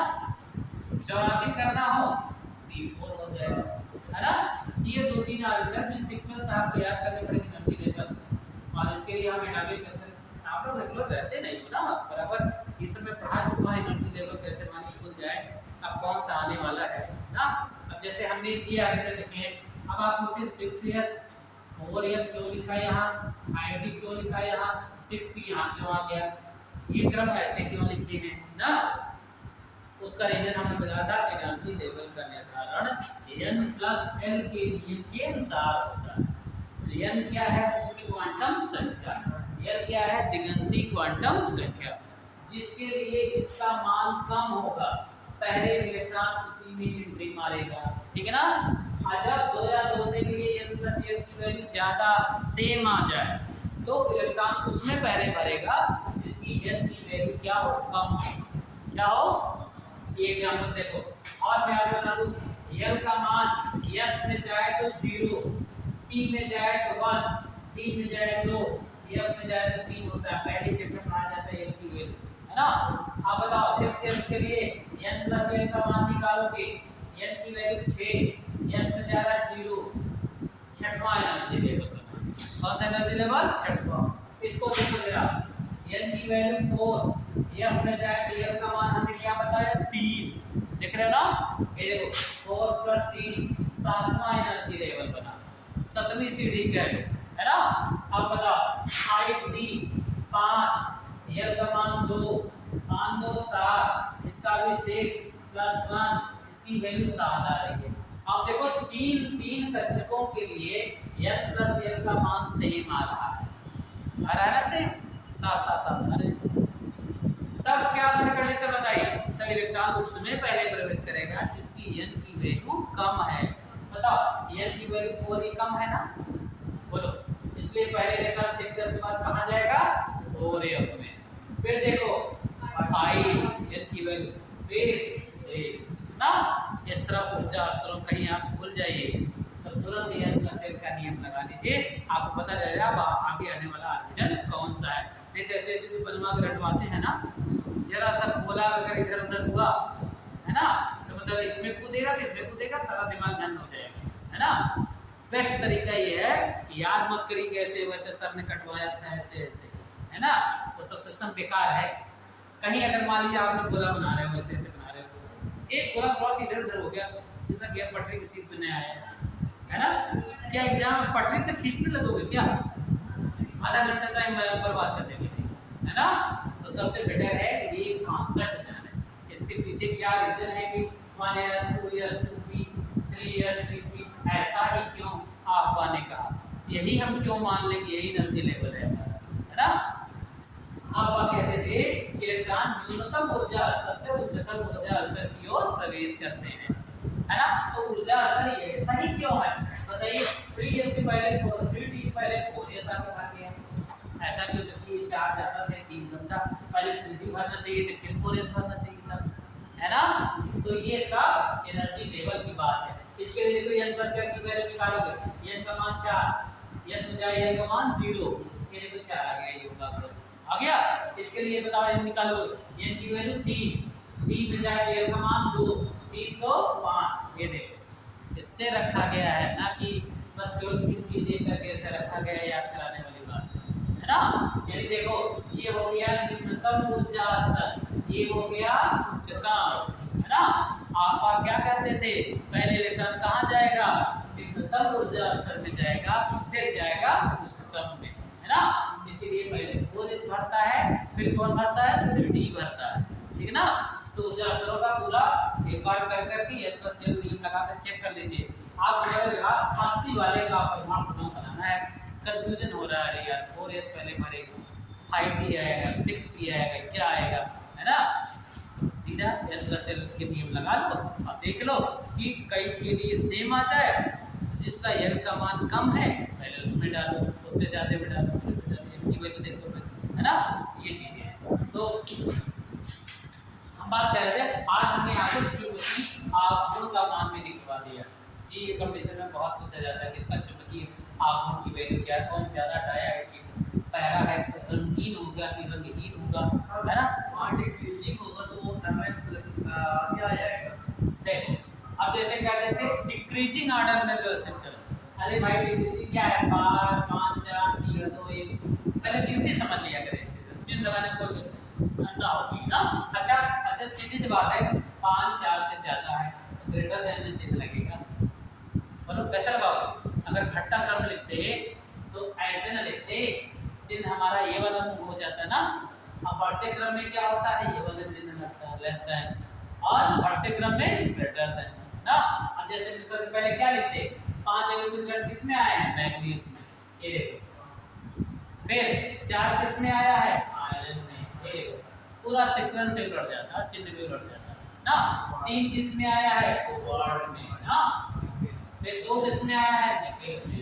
84 करना हो D4 हो जाएगा, है ना। ये 2-3 ऑर्बिटल में सीक्वेंस आपको याद करने पड़ेगी एनर्जी लेवल, और इसके लिए हम डेटाबेस करते हैं। आप लोग रेगुलर रहते नहीं हो ना बराबर, ये सब में पढ़ा चुका है एनर्जी लेवल कैसे मानी खुल जाए, अब कौन सा आने वाला है ना। अब जैसे हमने ये ऑर्बिटल लिखे हैं, अब आप पूछे 6s 4f क्यों लिखा है यहाँ, 5d क्यों लिखा है यहाँ, 6p यहाँ क्यों आ गया, ये क्रम ऐसे क्यों लिखे हैं ना। उसका रीजन हमने बताया था, एनर्जी लेवल का निर्धारण n+l के नियम के अनुसार होता है। n क्या है मुख्य क्वांटम संख्या, l क्या है दिगंशी क्वांटम संख्या, जिसके लिए इसका मान कम होगा पहले इलेक्ट्रॉन उसी में एंट्री मारेगा, ठीक है ना। जब 2 या 2 से के लिए n+l की वैल्यू ज्यादा सेम आ जाए तो इलेक्ट्रॉन उसमें पहले भरेगा जिसकी n की वैल्यू क्या हो कम हो, क्या हो। ये एग्जांपल देखो, और मैं आपको बता दूं l का मान s में जाए तो 0, p में जाए तो 1, d में जाए तो f में जाए तो 3 होता है। पहले चैप्टर में आ जाता है l की वैल्यू, है ना। अब बताओ 6s के लिए n+l का मान निकालोगे, n की वैल्यू 6, s में जा रहा है 0, छठवां एनर्जी लेवल कौन सा एनर्जी लेवल? छठवां। इसको देखो जरा, n की वैल्यू 4, ये हमने जाए तो n का मान हमने क्या बताया? 3। देख रहे हो ना, ये देखो 4 + 3 सातवां एनर्जी लेवल बना, सातवीं सीढ़ी कह लो, है ना। अब बताओ 5d 5, n का मान 2, 5 2 7, इसका भी 6 + 1, इसकी वैल्यू 7 आ रही है। अब देखो तीन कक्षकों के लिए n + n का मान सेम आ रहा है, आ रहा है ना सेम, 7 7 7 आ रहे हैं। तब क्या आपने कंडीशन बताई? तब इलेक्ट्रॉन उसमें पहले प्रवेश करेगा जिसकी n की वैल्यू कम है। बताओ n की वैल्यू 4 ही कम है ना, बोलो, इसलिए पहले इलेक्ट्रॉन 6s के बाद कहां जाएगा? 4s में। फिर देखो 5 n की वैल्यू, फिर 6 ना। इस तरह ऊर्जा स्तरों कहीं आप भूल जाइए तो तुरंत n + n का नियम लगा लीजिए, आपको पता चलेगा आगे आने वाला ऑर्बिटल कौन सा है। नहीं तो ऐसे ऐसे जो बनवा के रटवाते हैं ना, जरा सा बोला अगर इधर उधर हुआ, है ना, तो मतलब इसमें कूदेगा तो इसमें कूदेगा, सारा दिमाग झंड हो जाएगा, है ना। बेस्ट तरीका ये है कि याद मत करिए कैसे वैसे सर ने कटवाया था ऐसे ऐसे, है ना, वो सब सिस्टम बेकार है। कहीं अगर मान लीजिए आपने गोला बना रहे हो, ऐसे ऐसे बना रहे हो, एक गोला थोड़ा सा इधर उधर हो गया, जैसा कि पटरी की सीट पे नहीं आया, है ना, क्या एग्जाम में पटरी से खींचने लगोगे क्या? आधा घंटा टाइम बर्बाद करने के लिए, है ना। तो सबसे बेटर है कि ये कॉन्सेप्ट जाने, इसके पीछे क्या रीजन है कि 1s 2s 2p 3s 3p ऐसा ही क्यों आपका ने कहा, यही हम क्यों मान लें कि यही एनर्जी लेवल है, है ना। आप कहते थे कि इलेक्ट्रॉन न्यूनतम ऊर्जा स्तर से उच्चतम ऊर्जा स्तर की ओर प्रवेश करते हैं, है ना। तो ऊर्जा स्तर ये ऐसा ही क्यों है बताइए? 3s के पहले 4, 3d के पहले 4s आके भर गया, ऐसा क्यों? जबकि ये 4 ज्यादा थे, 3 कम था, पहले 3d भरना चाहिए था, फिर 4s भरना चाहिए था, है ना। तो ये सब एनर्जी लेवल की बात है। इसके लिए देखो n + n की वैल्यू निकालोगे, n का मान 4, s में जाए n का मान 0, ये देखो 4 आ गया, ये होगा आ गया। इसके लिए बताओ n निकालोगे, n की वैल्यू 3, d में जाए n का मान 2, 3 2 5, ये देखो इससे रखा गया है ना कि बस केवल 3 दे करके ऐसे रखा गया है, याद कराने वाली बात है ना। यानी देखो ये हो गया न्यूनतम ऊर्जा स्तर, ये हो गया उच्चतम, है ना। आप क्या कहते थे? पहले इलेक्ट्रॉन कहाँ जाएगा? न्यूनतम ऊर्जा स्तर में जाएगा, फिर जाएगा उच्चतम में, है ना। इसीलिए पहले 4s भरता है, फिर कौन भरता है? 3d भरता है, ठीक है ना। तो ऊर्जा स्तरों का पूरा एक बार कर करके n + n नियम लगाकर चेक कर लीजिए। आप बोलेगा 80 वाले का परिमाण बनाना है, कंफ्यूजन हो रहा है यार, 4s पहले भरेगा, 5d आएगा, 6p आएगा, क्या आएगा, है ना। सीधा n + n के नियम लगा लो और देख लो कि कई के लिए सेम आ जाए, जिसका n का मान कम है पहले उसमें डालो, उससे ज़्यादा में डालो, फिर उससे ज़्यादा n की वैल्यू देख लो, है ना। ये चीज़ें हैं। तो हम बात कर रहे थे, आज हमने आपको चुंबकीय आघूर्ण का मान भी दिखवा दिया जी। ये कंडीशन में बहुत पूछा जाता है कि इसका चुंबकीय आघूर्ण की वैल्यू क्या है, कौन ज़्यादा डायइलेक्ट्रिक पैरा है, रंगीन होगा कि रंगहीन होगा, है ना। हाँ डिक्रीजिंग होगा तो वो क्या आ जाएगा? देखो अब जैसे कहते थे डिक्रीजिंग ऑर्डर में व्यवस्थित करो, अरे भाई डिक्रीजिंग क्या है? 5 5 4 3 2 1, पहले गिनती समझ लिया करें, चिन्ह लगाने कोई ना होगी ना। अच्छा सीधी सी बात है, 5 4 से ज्यादा है तो ग्रेटर देन में चिन्ह लगेगा, बोलो कैसे लगाओगे? अगर घटता क्रम लिखते तो ऐसे ना लिखते, चिन्ह हमारा ये वाला हो जाता ना। अब बढ़ते क्रम में क्या होता है? ये वाला चिन्ह लगता है लेस देन, और बढ़ते क्रम में ग्रेटर देन ना। अब जैसे सबसे पहले क्या लिखते? 5 एलिमेंट किस में आए हैं? मैग्नीज में, ये देखो। फिर 4 किस में आया है? आयरन में, ये देखो। पूरा सीक्वेंस से उलट जाता, चिन्ह भी उलट जाता ना। 3 किस में आया है? कोबाल्ट में ना। फिर 2 किस में आया है? निकेल में।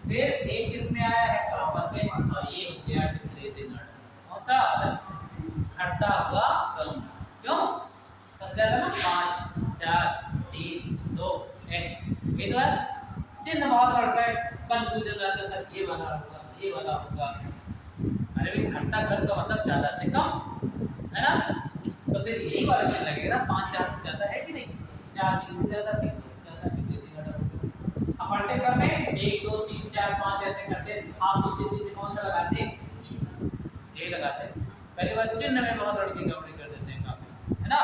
फिर 1 किस में आया है? कॉपर में। और ये हो गया डिक्रीजिंग ऑर्डर, कौन सा? घटता हुआ क्रम। क्यों? सबसे ज्यादा ना 5 4 3 2 1, ये तो है। चिन्ह बहुत बढ़ गए, कंफ्यूजन रहता है, सर ये बना होगा, ये वाला होगा। अरे भाई घटता क्रम का मतलब ज्यादा से कम, है ना। तो फिर यही वाला चिन्ह लगेगा, 5 4 से ज्यादा है कि नहीं? 4 3 से ज्यादा, 3 2 से ज्यादा, डिक्रीजिंग ऑर्डर। अब बढ़ते क्रम में 1 2 3 4 4 5 ऐसे करते, आप नीचे चिन्ह कौन सा लगाते, ये लगाते हैं। पहली बात चिन्ह में बहुत लड़के गड़बड़ी कर देते हैं काफी, है ना,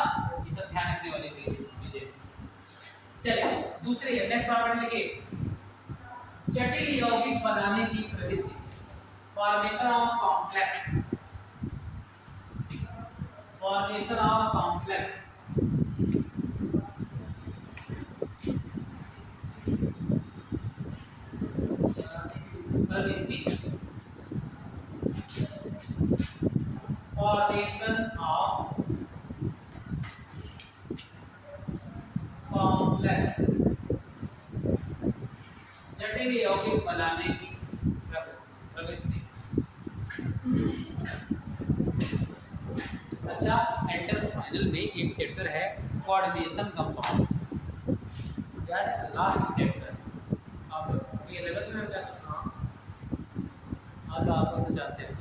ये सब ध्यान रखने वाली चीजें। चलिए दूसरी है, नेक्स्ट प्रॉपर्टी लिखिए, जटिल यौगिक बनाने की प्रवृत्ति, formation of complex, formation of complex, प्रवृत्ति, फॉर्मेशन ऑफ कॉम्प्लेक्स, जटिल यौगिक बनाने की प्रवृत्ति। अच्छा, एंटर फाइनल में एक चैप्टर है कोऑर्डिनेशन कंपाउंड, यार लास्ट चैप्टर, आप ये 11th में क्या, आज आप लोग जानते हैं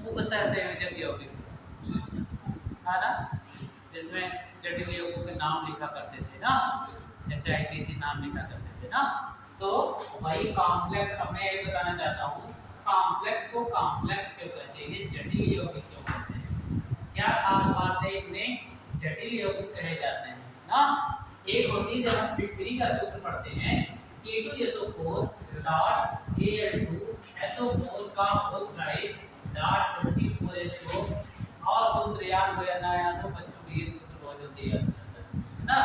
वो बस ऐसे है जब यौगिक, है ना, जिसमें जटिल यौगिकों के नाम लिखा करते थे ना, जैसे आईपीसी नाम लिखा करते थे ना, तो वही कॉम्प्लेक्स। अब मैं ये बताना चाहता हूँ, कॉम्प्लेक्स को कॉम्प्लेक्स क्यों कहते हैं, ये जटिल यौगिक क्यों कहते हैं, क्या खास बात है इनमें जटिल यौगिक कहे जाते हैं ना। एक होती है जब हम विक्री का सूत्र पढ़ते हैं, K2SO4 डॉट Al2SO4 का होल प्राइस डॉट 24SO, और सूत्र याद हो या ना याद हो बच्चों को ये सूत्र बहुत जल्दी याद हो जाता है ना,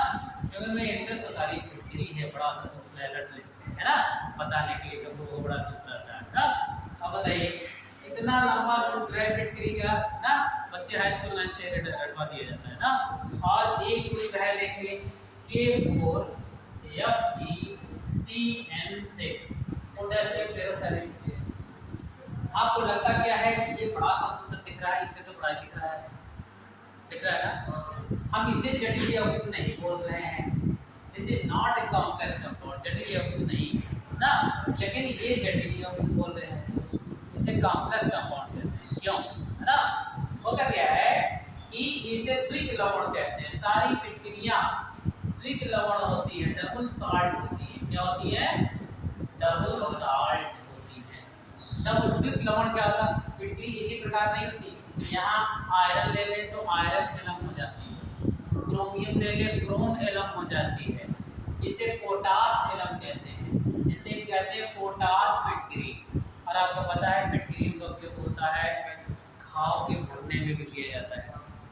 क्योंकि मैं इंटरेस्ट होता है विक्री है, बड़ा सा सूत्र है, रट ले, है ना, बताने के लिए कब वो बड़ा सूत्र आता है ना। अब बताइए इतना लंबा सूत्र है विक्री का ना, बच्चे हाई स्कूल लाइन से रटवा दिया जाता है ना। और एक सूत्र है देखिए K4FeCN6 पोटेशियम पेरोक्साइड। आपको लगता क्या है ये बड़ा सा सूत्र दिख रहा है, इससे तो बड़ा दिख रहा है, दिख रहा है ना। हम इसे जटिल यौगिक नहीं बोल रहे हैं, this is not a complex compound, जटिल यौगिक नहीं ना, लेकिन ये जटिल यौगिक बोल रहे हैं, इसे कॉम्प्लेक्स कंपाउंड कहते हैं, क्यों, है ना। होता क्या है कि इसे द्विक लवण कहते हैं, सारी प्रतिक्रिया द्विक लवण होती है, डबल सॉल्ट होती है, क्या होती है, डबल सॉल्ट होती है। तब द्विक लवण क्या होता है, प्रतिक्रिया एक ही प्रकार नहीं होती, यहाँ आयरन ले ले तो आयरन एलम हो जाती है, क्रोमियम ले ले क्रोम एलम हो जाती है, इसे पोटास एलम कहते हैं, इसे कहते हैं पोटास प्रतिक्रिया। और आपको पता है प्रतिक्रिया का उपयोग होता है घाव के भरने में भी किया जाता है।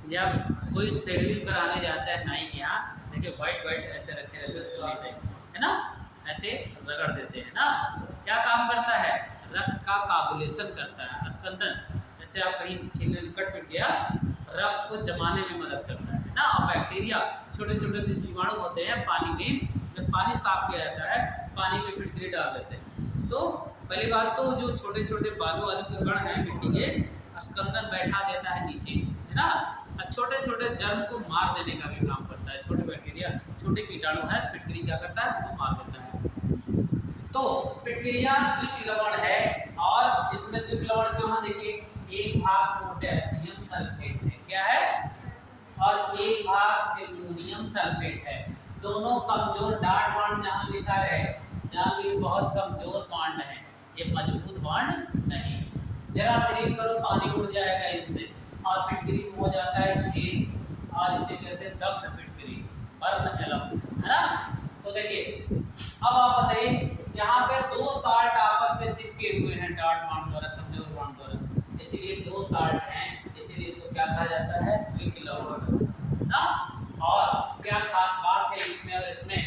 जब कोई शेविंग कराने जाता है नाई के यहाँ, देखिए वाइट वाइट ऐसे रखे रहते हैं स्लीट है ना, ऐसे रगड़ देते हैं ना, क्या काम करता है, रक्त का कागुलेशन करता है, स्कंदन, जैसे आप कहीं छीलने कट पिट गया, रक्त को जमाने में मदद करता है ना। और बैक्टीरिया छोटे छोटे जो जीवाणु होते हैं पानी में, जब पानी साफ किया जाता है पानी में फिटकरी डाल देते हैं, तो पहली बात तो जो छोटे छोटे बालू आलू के कण हैं मिट्टी के, स्कंदन बैठा देता है नीचे, है ना, और छोटे छोटे जर्म को मार देने का भी काम करता है, छोटे बैक्टीरिया छोटे कीटाणु है, फिटकरी क्या करता है वो मार देता है। तो फिटकरिया द्विक लवण है, और इसमें द्विक लवण क्यों है, देखिए एक भाग पोटेशियम सल्फेट है, क्या है, और एक भाग एल्युमिनियम सल्फेट है, दोनों कमजोर डॉट बॉन्ड जहां लिखा है, जहां ये बहुत कमजोर बॉन्ड है, ये मजबूत बॉन्ड नहीं। जरा शरीर करो पानी उड़ जाएगा इनसे, और फिटकरी में हो जाता है छेद, और इसे कहते हैं दग्ध फिटकरी, बर्न एलम, है ना। तो देखिए अब आप बताइए, यहाँ पे दो साल्ट आपस में चिपके हुए हैं डॉट बॉन्ड द्वारा, कमजोर बॉन्ड द्वारा, इसीलिए दो साल्ट हैं, इसीलिए इसको क्या कहा जाता है, द्विक लवण ना। और क्या खास बात है इसमें और इसमें,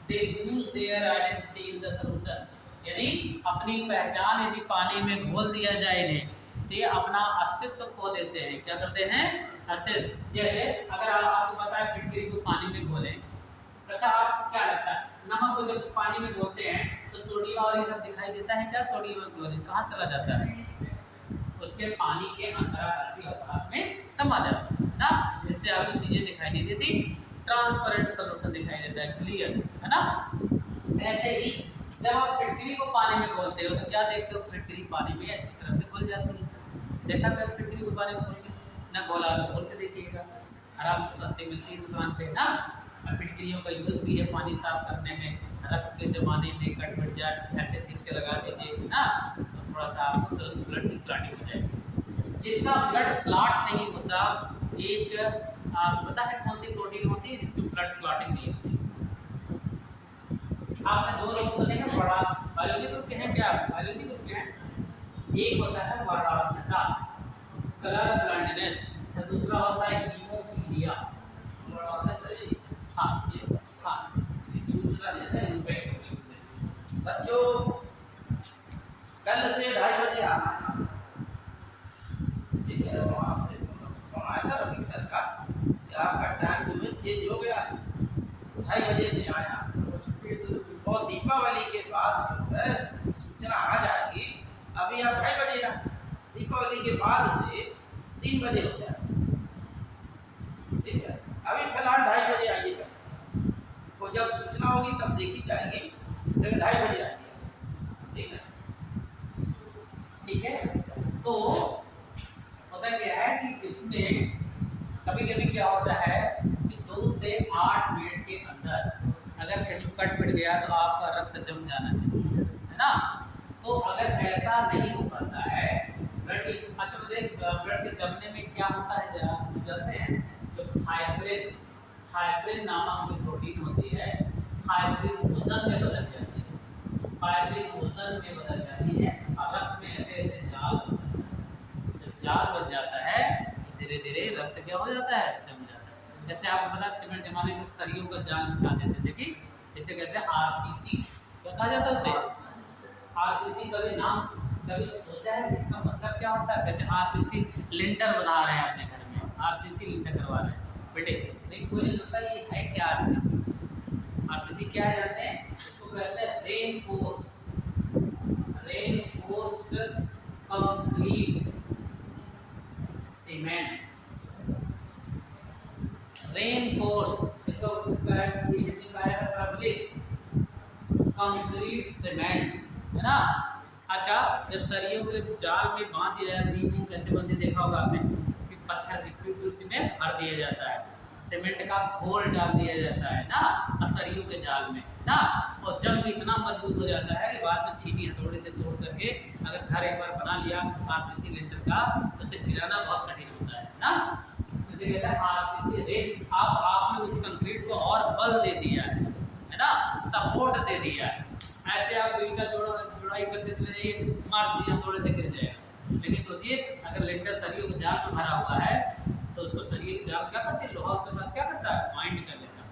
they lose their identity in the solution, यानी अपनी पहचान यदि पानी में घोल दिया जाए इन्हें, तो ये अपना अस्तित्व खो देते हैं, क्या करते हैं, अस्तित्व। जैसे अगर आपको पता है फिटकरी को पानी में घोलें, अच्छा आपको क्या लगता है, नमक को जब पानी में घोलते हैं तो सोडियम और ये सब दिखाई देता है क्या, सोडियम और क्लोरीन कहाँ चला जाता है, उसके पानी के अंतराकाशीय अवकाश में समा जाता है ना, जिससे आपको चीजें दिखाई नहीं देती, ट्रांसपेरेंट सॉल्यूशन दिखाई देता है, क्लियर, है ना। ऐसे ही जब आप फिटकरी को पानी में घोलते हो तो क्या देखते हो, फिटकरी पानी में अच्छी तरह से घुल जाती है, देखा मैं फिटकरी को पानी में घोल के ना, घोला तो घोल के देखिएगा, आराम से सस्ती मिलती है दुकान पे ना। और फिटकरियों का यूज भी है पानी साफ करने में, रक्त के जमाने में कट मिट जाए ऐसे खींच के लगा दीजिए ना, तो थोड़ा सा आपको तुरंत ब्लड की क्लॉटिंग हो जाएगी। जिनका ब्लड क्लॉट नहीं होता, एक पता है कौन सी प्रोटीन होती है जिसमें ब्लड क्लॉटिंग नहीं होती? आपने दो लोग सुने हैं, बड़ा बायोलॉजी ग्रुप के हैं क्या? बायोलॉजी ग्रुप के हैं। एक होता है वर्णता, कलर ब्लाइंडनेस, और दूसरा होता है हीमोफीलिया। हाँ ये हाँ सूचना देते हैं बच्चों, कल से 2:30 बजे आना है। ठीक है, वहाँ से फोन आया था रफीक सर का कि आपका टाइम जो है चेंज हो गया है, 2:30 बजे से आया। और दीपावली के बाद जो है सूचना आ जाएगी। अभी आप 2:30 बजे आए, दीपावली के बाद से 3 बजे हो जाए। ठीक है, अभी फिलहाल 2:30 बजे आइएगा, तो जब सूचना होगी तब देखी जाएगी, लेकिन 2:30 बजे आइएगा। ठीक है, ठीक है। तो होता क्या है कि इसमें कभी कभी क्या होता है कि 2 से 8 मिनट के अंदर अगर कहीं कट पिट गया तो आपका रक्त जम जाना चाहिए, है ना। तो अगर ऐसा नहीं हो पाता है, ब्लड की अच्छा मुझे ब्लड के जमने में क्या होता है जानते हैं? जो फाइब्रिन नामक जो प्रोटीन होती है, फाइब्रिन ओजन में बदल जाती है, फाइब्रिन ओजन में बदल जाती है और रक्त में ऐसे ऐसे जाल बन जाता है। जब जाल बन जाता है धीरे धीरे रक्त क्या हो जाता है? जम जाता है। जैसे आपको पता सीमेंट जमाने में सरियों का जाल बिछा देते, देखिए इसे कहते हैं आरसीसी। क्या कहा जाता है उसे? आरसीसी। कभी नाम कभी सोचा है कि इसका मतलब क्या होता है? कहते हैं आरसीसी लिंटर बना रहे हैं अपने घर में, आरसीसी लिंटर करवा रहे हैं बेटे। नहीं कोई नहीं सोचता ये है क्या आरसीसी? आरसीसी क्या है जानते हैं? इसको कहते हैं रेनफोर्स्ड कंक्रीट सीमेंट। रेनफोर्स इसको हिंदी में आया था प्रबलित कंक्रीट सीमेंट, है ना। अच्छा, जब सरियों के जाल में बांध दिया जाए, नींबू कैसे बनते देखा होगा आपने कि पत्थर की पीट में भर दिया जाता है, सीमेंट का घोल डाल दिया जाता है ना सरियों के जाल में ना, और जल भी इतना मजबूत हो जाता है कि बाद में छीनी हथौड़े से तोड़ करके अगर घर एक बार बना लिया आरसीसी लिंटर का तो उसे गिराना बहुत कठिन होता है ना। इसे कहते हैं आरसीसी रेन। आपने उस कंक्रीट को और बल दे दिया है ना, सपोर्ट दे दिया है। ऐसे आप ईंटा जोड़ाई करते चले जाइए, मार दिया थोड़े से गिर जाएगा। लेकिन सोचिए अगर लिंटर सरियों के जाल में भरा हुआ है तो उसको सरिये के जाल क्या करते हैं? लोहा उसके साथ क्या करता है? बाइंड कर लेता है,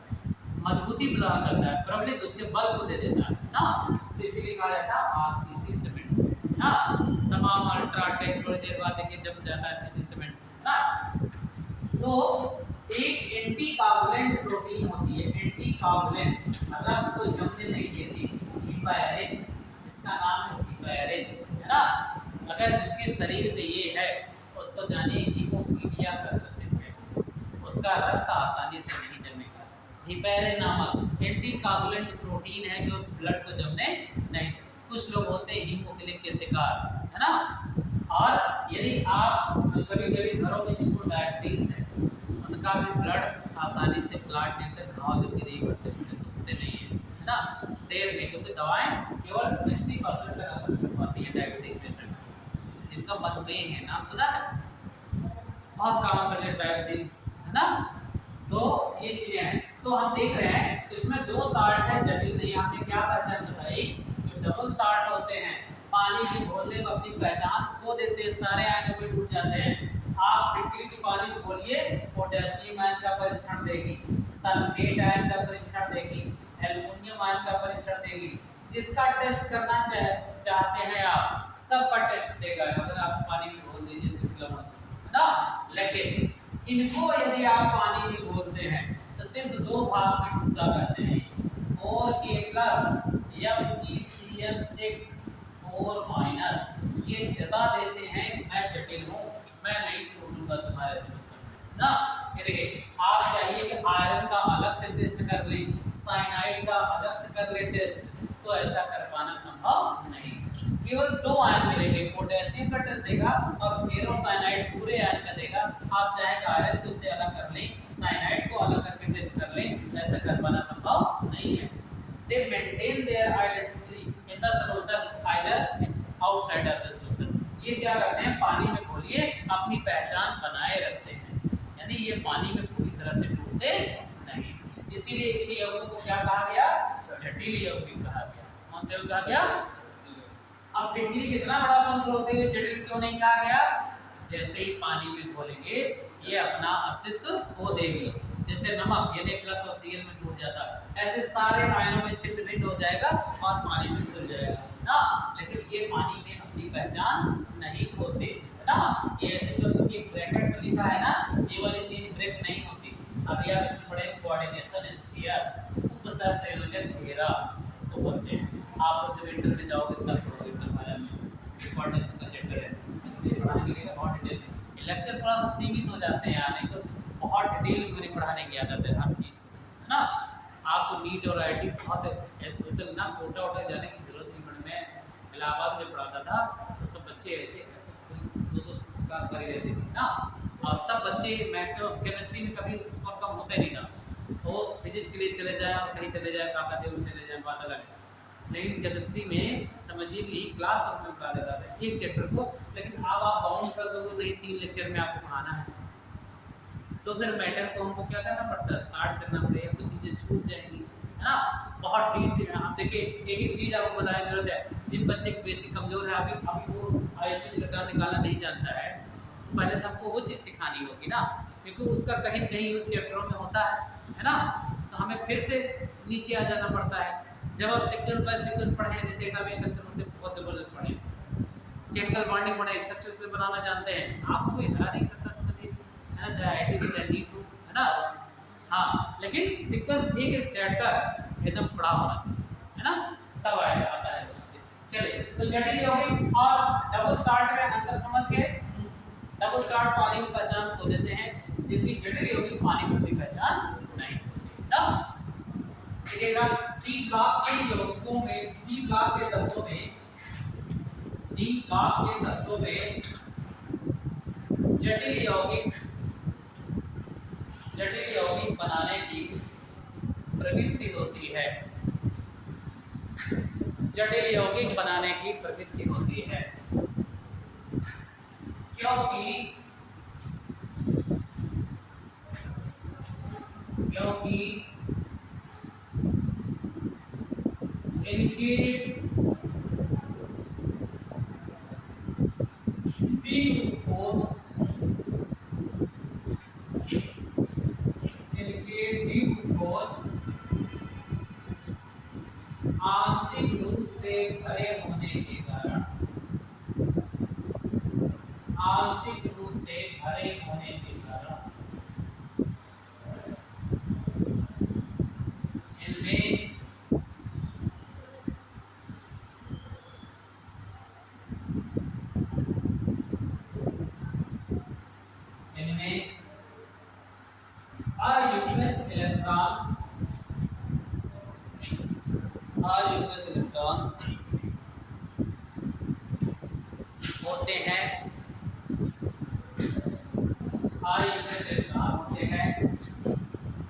मजबूती प्रदान करता है, प्रबलित उसके बल को दे देता है ना। तो इसीलिए कहा जाता है आरसीसी सीमेंट ना। तमाम अल्ट्राटेक थोड़ी देर बाद देखिए जम जाता है आरसीसी सीमेंट ना। तो एक एंटीकोगुलेंट प्रोटीन होती है, एंटीकोगुलेंट रक्त को जमने नहीं देती, हिपैरिन। इसका नाम है हिपैरिन, है ना। अगर जिसके शरीर में ये है उसको जानिए हीमोफीलिया का ग्रसित है, उसका रक्त आसानी से नहीं जमेगा। हिपैरिन नामक एंटीकोगुलेंट प्रोटीन है जो ब्लड को जमने नहीं। कुछ लोग होते हैं हीमोफिलिक के शिकार, है ना। और यदि आप कभी कभी घरों में जिनको डायबिटीज है उनका भी ब्लड आसानी से क्लॉट नहीं होता, घाव जल्दी नहीं बढ़ते, उनके सूखते नहीं है ना देर में, क्योंकि दवाएं केवल 60% तक असर कर पाती है डायबिटिक पेशेंट को। जिनका मधुमेह है, नाम सुना है, बहुत काम कर रहे डायबिटीज, है ना। तो ये चीजें हैं। तो हम देख रहे हैं इसमें 2 साल्ट है जटिल नहीं। आपने क्या पहचान बताई? जो डबल साल्ट होते हैं पानी में घोलने में अपनी पहचान खो देते हैं, सारे आयनों में टूट जाते हैं। आप फिटकरी के पानी में घोलिए, पोटेशियम आयन का परीक्षण देगी, सल्फेट आयन का परीक्षण देगी, एल्युमिनियम आयन का परीक्षण देगी। जिसका टेस्ट करना चाहते हैं आप सबका टेस्ट देगा। अगर आप पानी में घोल दीजिए तो ना, लेकिन इनको यदि आप पानी में घोलते हैं तो सिर्फ 2 भाग में टुकड़ा करते हैं, 4K प्लस या PCl6 4- ये जता देते हैं कि मैं जटिल हूँ, मैं नहीं टूटूंगा तुम्हारे सॉल्यूशन में ना। ये देखिए आप चाहिए कि आयरन का अलग से टेस्ट कर ले, साइनाइड का अलग से कर ले टेस्ट, तो ऐसा कर पाना संभव नहीं। केवल 2 आयन मिलेंगे, पोटेशियम का टेस्ट देगा और फेरोसाइनाइड पूरे आयन का देगा। आप चाहे कि आयरन को उससे अलग कर लें, साइनाइड को अलग करके टेस्ट कर लें, ऐसा कर पाना संभव नहीं है। they maintain their identity in the solution either outside of the solution. ये क्या करते हैं, पानी में घोलिए अपनी पहचान बनाए रखते हैं, यानी ये पानी में पूरी तरह से टूटते नहीं। इसीलिए इन यौगिकों को क्या कहा गया, जटिल यौगिक कहा गया। कौन से कहा गया? अब फिटकरी कितना बड़ा संतुल होते हुए जटिल क्यों नहीं कहा गया? जैसे ही पानी में घोलेंगे ये अपना अस्तित्व खो देगी। जैसे नमक यानी प्लस और Cl में टूट जाता, ऐसे सारे आयनों में छिन्न भिन्न हो जाएगा और पानी में घुल जाएगा ना। लेकिन ये पानी में अपनी पहचान नहीं खोते है ना। ये ऐसे जो कि ब्रैकेट में लिखा है ना, ये वाली चीज ब्रेक नहीं होती। अभी आप इसमें पढ़े कोऑर्डिनेशन स्फीयर, उपसतह संयोजन घेरा इसको बोलते हैं। आप जब इंटर में जाओगे तब पढ़ोगे, तब आया कोऑर्डिनेशन का चैप्टर है, ये पढ़ाने के लिए बहुत डिटेल है। लेक्चर थोड़ा सा सीमित हो जाते हैं, यानी तो बहुत डिटेल में पढ़ाने की आदत है हर चीज़ को, है ना। आपको नीट और आईटी बहुत सोशल ना कोटा वोटा जाने की जरूरत नहीं पड़ी। मैं इलाहाबाद में पढ़ाता था तो सब बच्चे ऐसे दो क्लास कर ही रहते थे ना, और सब बच्चे मैक्सिमम केमिस्ट्री में कभी स्कोर कम होता ही नहीं था। वो फिजिक्स के लिए चले जाए और कहीं चले जाए, काका देव चले जाए, बात अलग है। लेकिन केमिस्ट्री में समझिए कि क्लास वर्क में पढ़ा देता था एक चैप्टर को, लेकिन अब आप बाउंड कर दोगे नहीं 3 लेक्चर में आपको पढ़ाना है, तो फिर मैटर को हमको क्या करना पड़ता है, स्टार्ट करना पड़ेगा, कुछ चीज़ें छूट जाएंगी, है ना। बहुत डीप आप देखिए, एक एक चीज़ आपको बताने की जरूरत है। जिन बच्चे की बेसिक कमजोर है, अभी वो आयतन घटा निकालना नहीं जानता है, तो पहले तो हमको वो चीज़ सिखानी होगी ना, क्योंकि उसका कहीं न कहीं चैप्टरों में होता है ना। तो हमें फिर से नीचे आ जाना पड़ता है। जब आप सीक्वेंस बाय सीक्वेंस पढ़ें, जैसे एटॉमिक स्ट्रक्चर मुझसे बहुत ज़बरदस्त पढ़े, केमिकल बॉन्डिंग पढ़े, स्ट्रक्चर से बनाना जानते हैं, आपको कोई हरा नहीं सकता, समझिए, है ना। चाहे आईटी हो चाहे नीट हो, है ना। हाँ, लेकिन सीक्वेंस एक एक चैप्टर एकदम पढ़ा होना चाहिए, है ना, तब आएगा आता है। चलिए, तो जटिल यौगिक और डबल शॉर्ट में अंतर समझ गए। डबल शॉर्ट पानी में पहचान खो देते हैं, जबकि जटिल यौगिक पानी में भी पहचान नहीं होती ना। देखिएगा, डी ब्लॉक के यौगिकों में, डी ब्लॉक के तत्वों में, डी ब्लॉक के तत्वों में जटिल यौगिक बनाने की प्रवृत्ति होती है। जटिल यौगिक बनाने की प्रवृत्ति होती है क्योंकि इनके आंशिक रूप से भरे होने के कारण, आंशिक रूप से भरे होने के कारण इनमें अयुग्मित इलेक्ट्रॉन होते हैं, अयुग्मित इलेक्ट्रॉन होते हैं,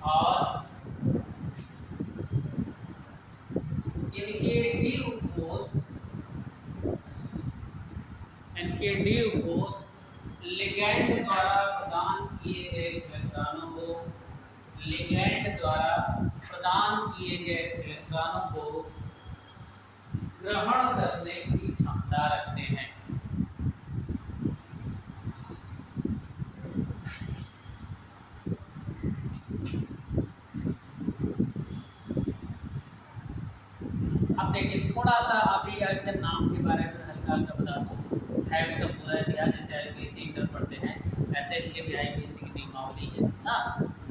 और इनके डी उपकोष लिगैंड द्वारा प्रदान किए गए इलेक्ट्रॉनों को, लिगैंड द्वारा प्रदान किए गए इलेक्ट्रॉनों को ग्रहण करने की क्षमता रखते हैं। अब देखिए, थोड़ा सा अभी आइटम नाम के बारे में हल्का हल्का बता दूं, है उसका पूरा इतिहास। जैसे आईपीएससी इंटर पढ़ते हैं, ऐसे इनके भी आईपीएससी की नियमावली है ना,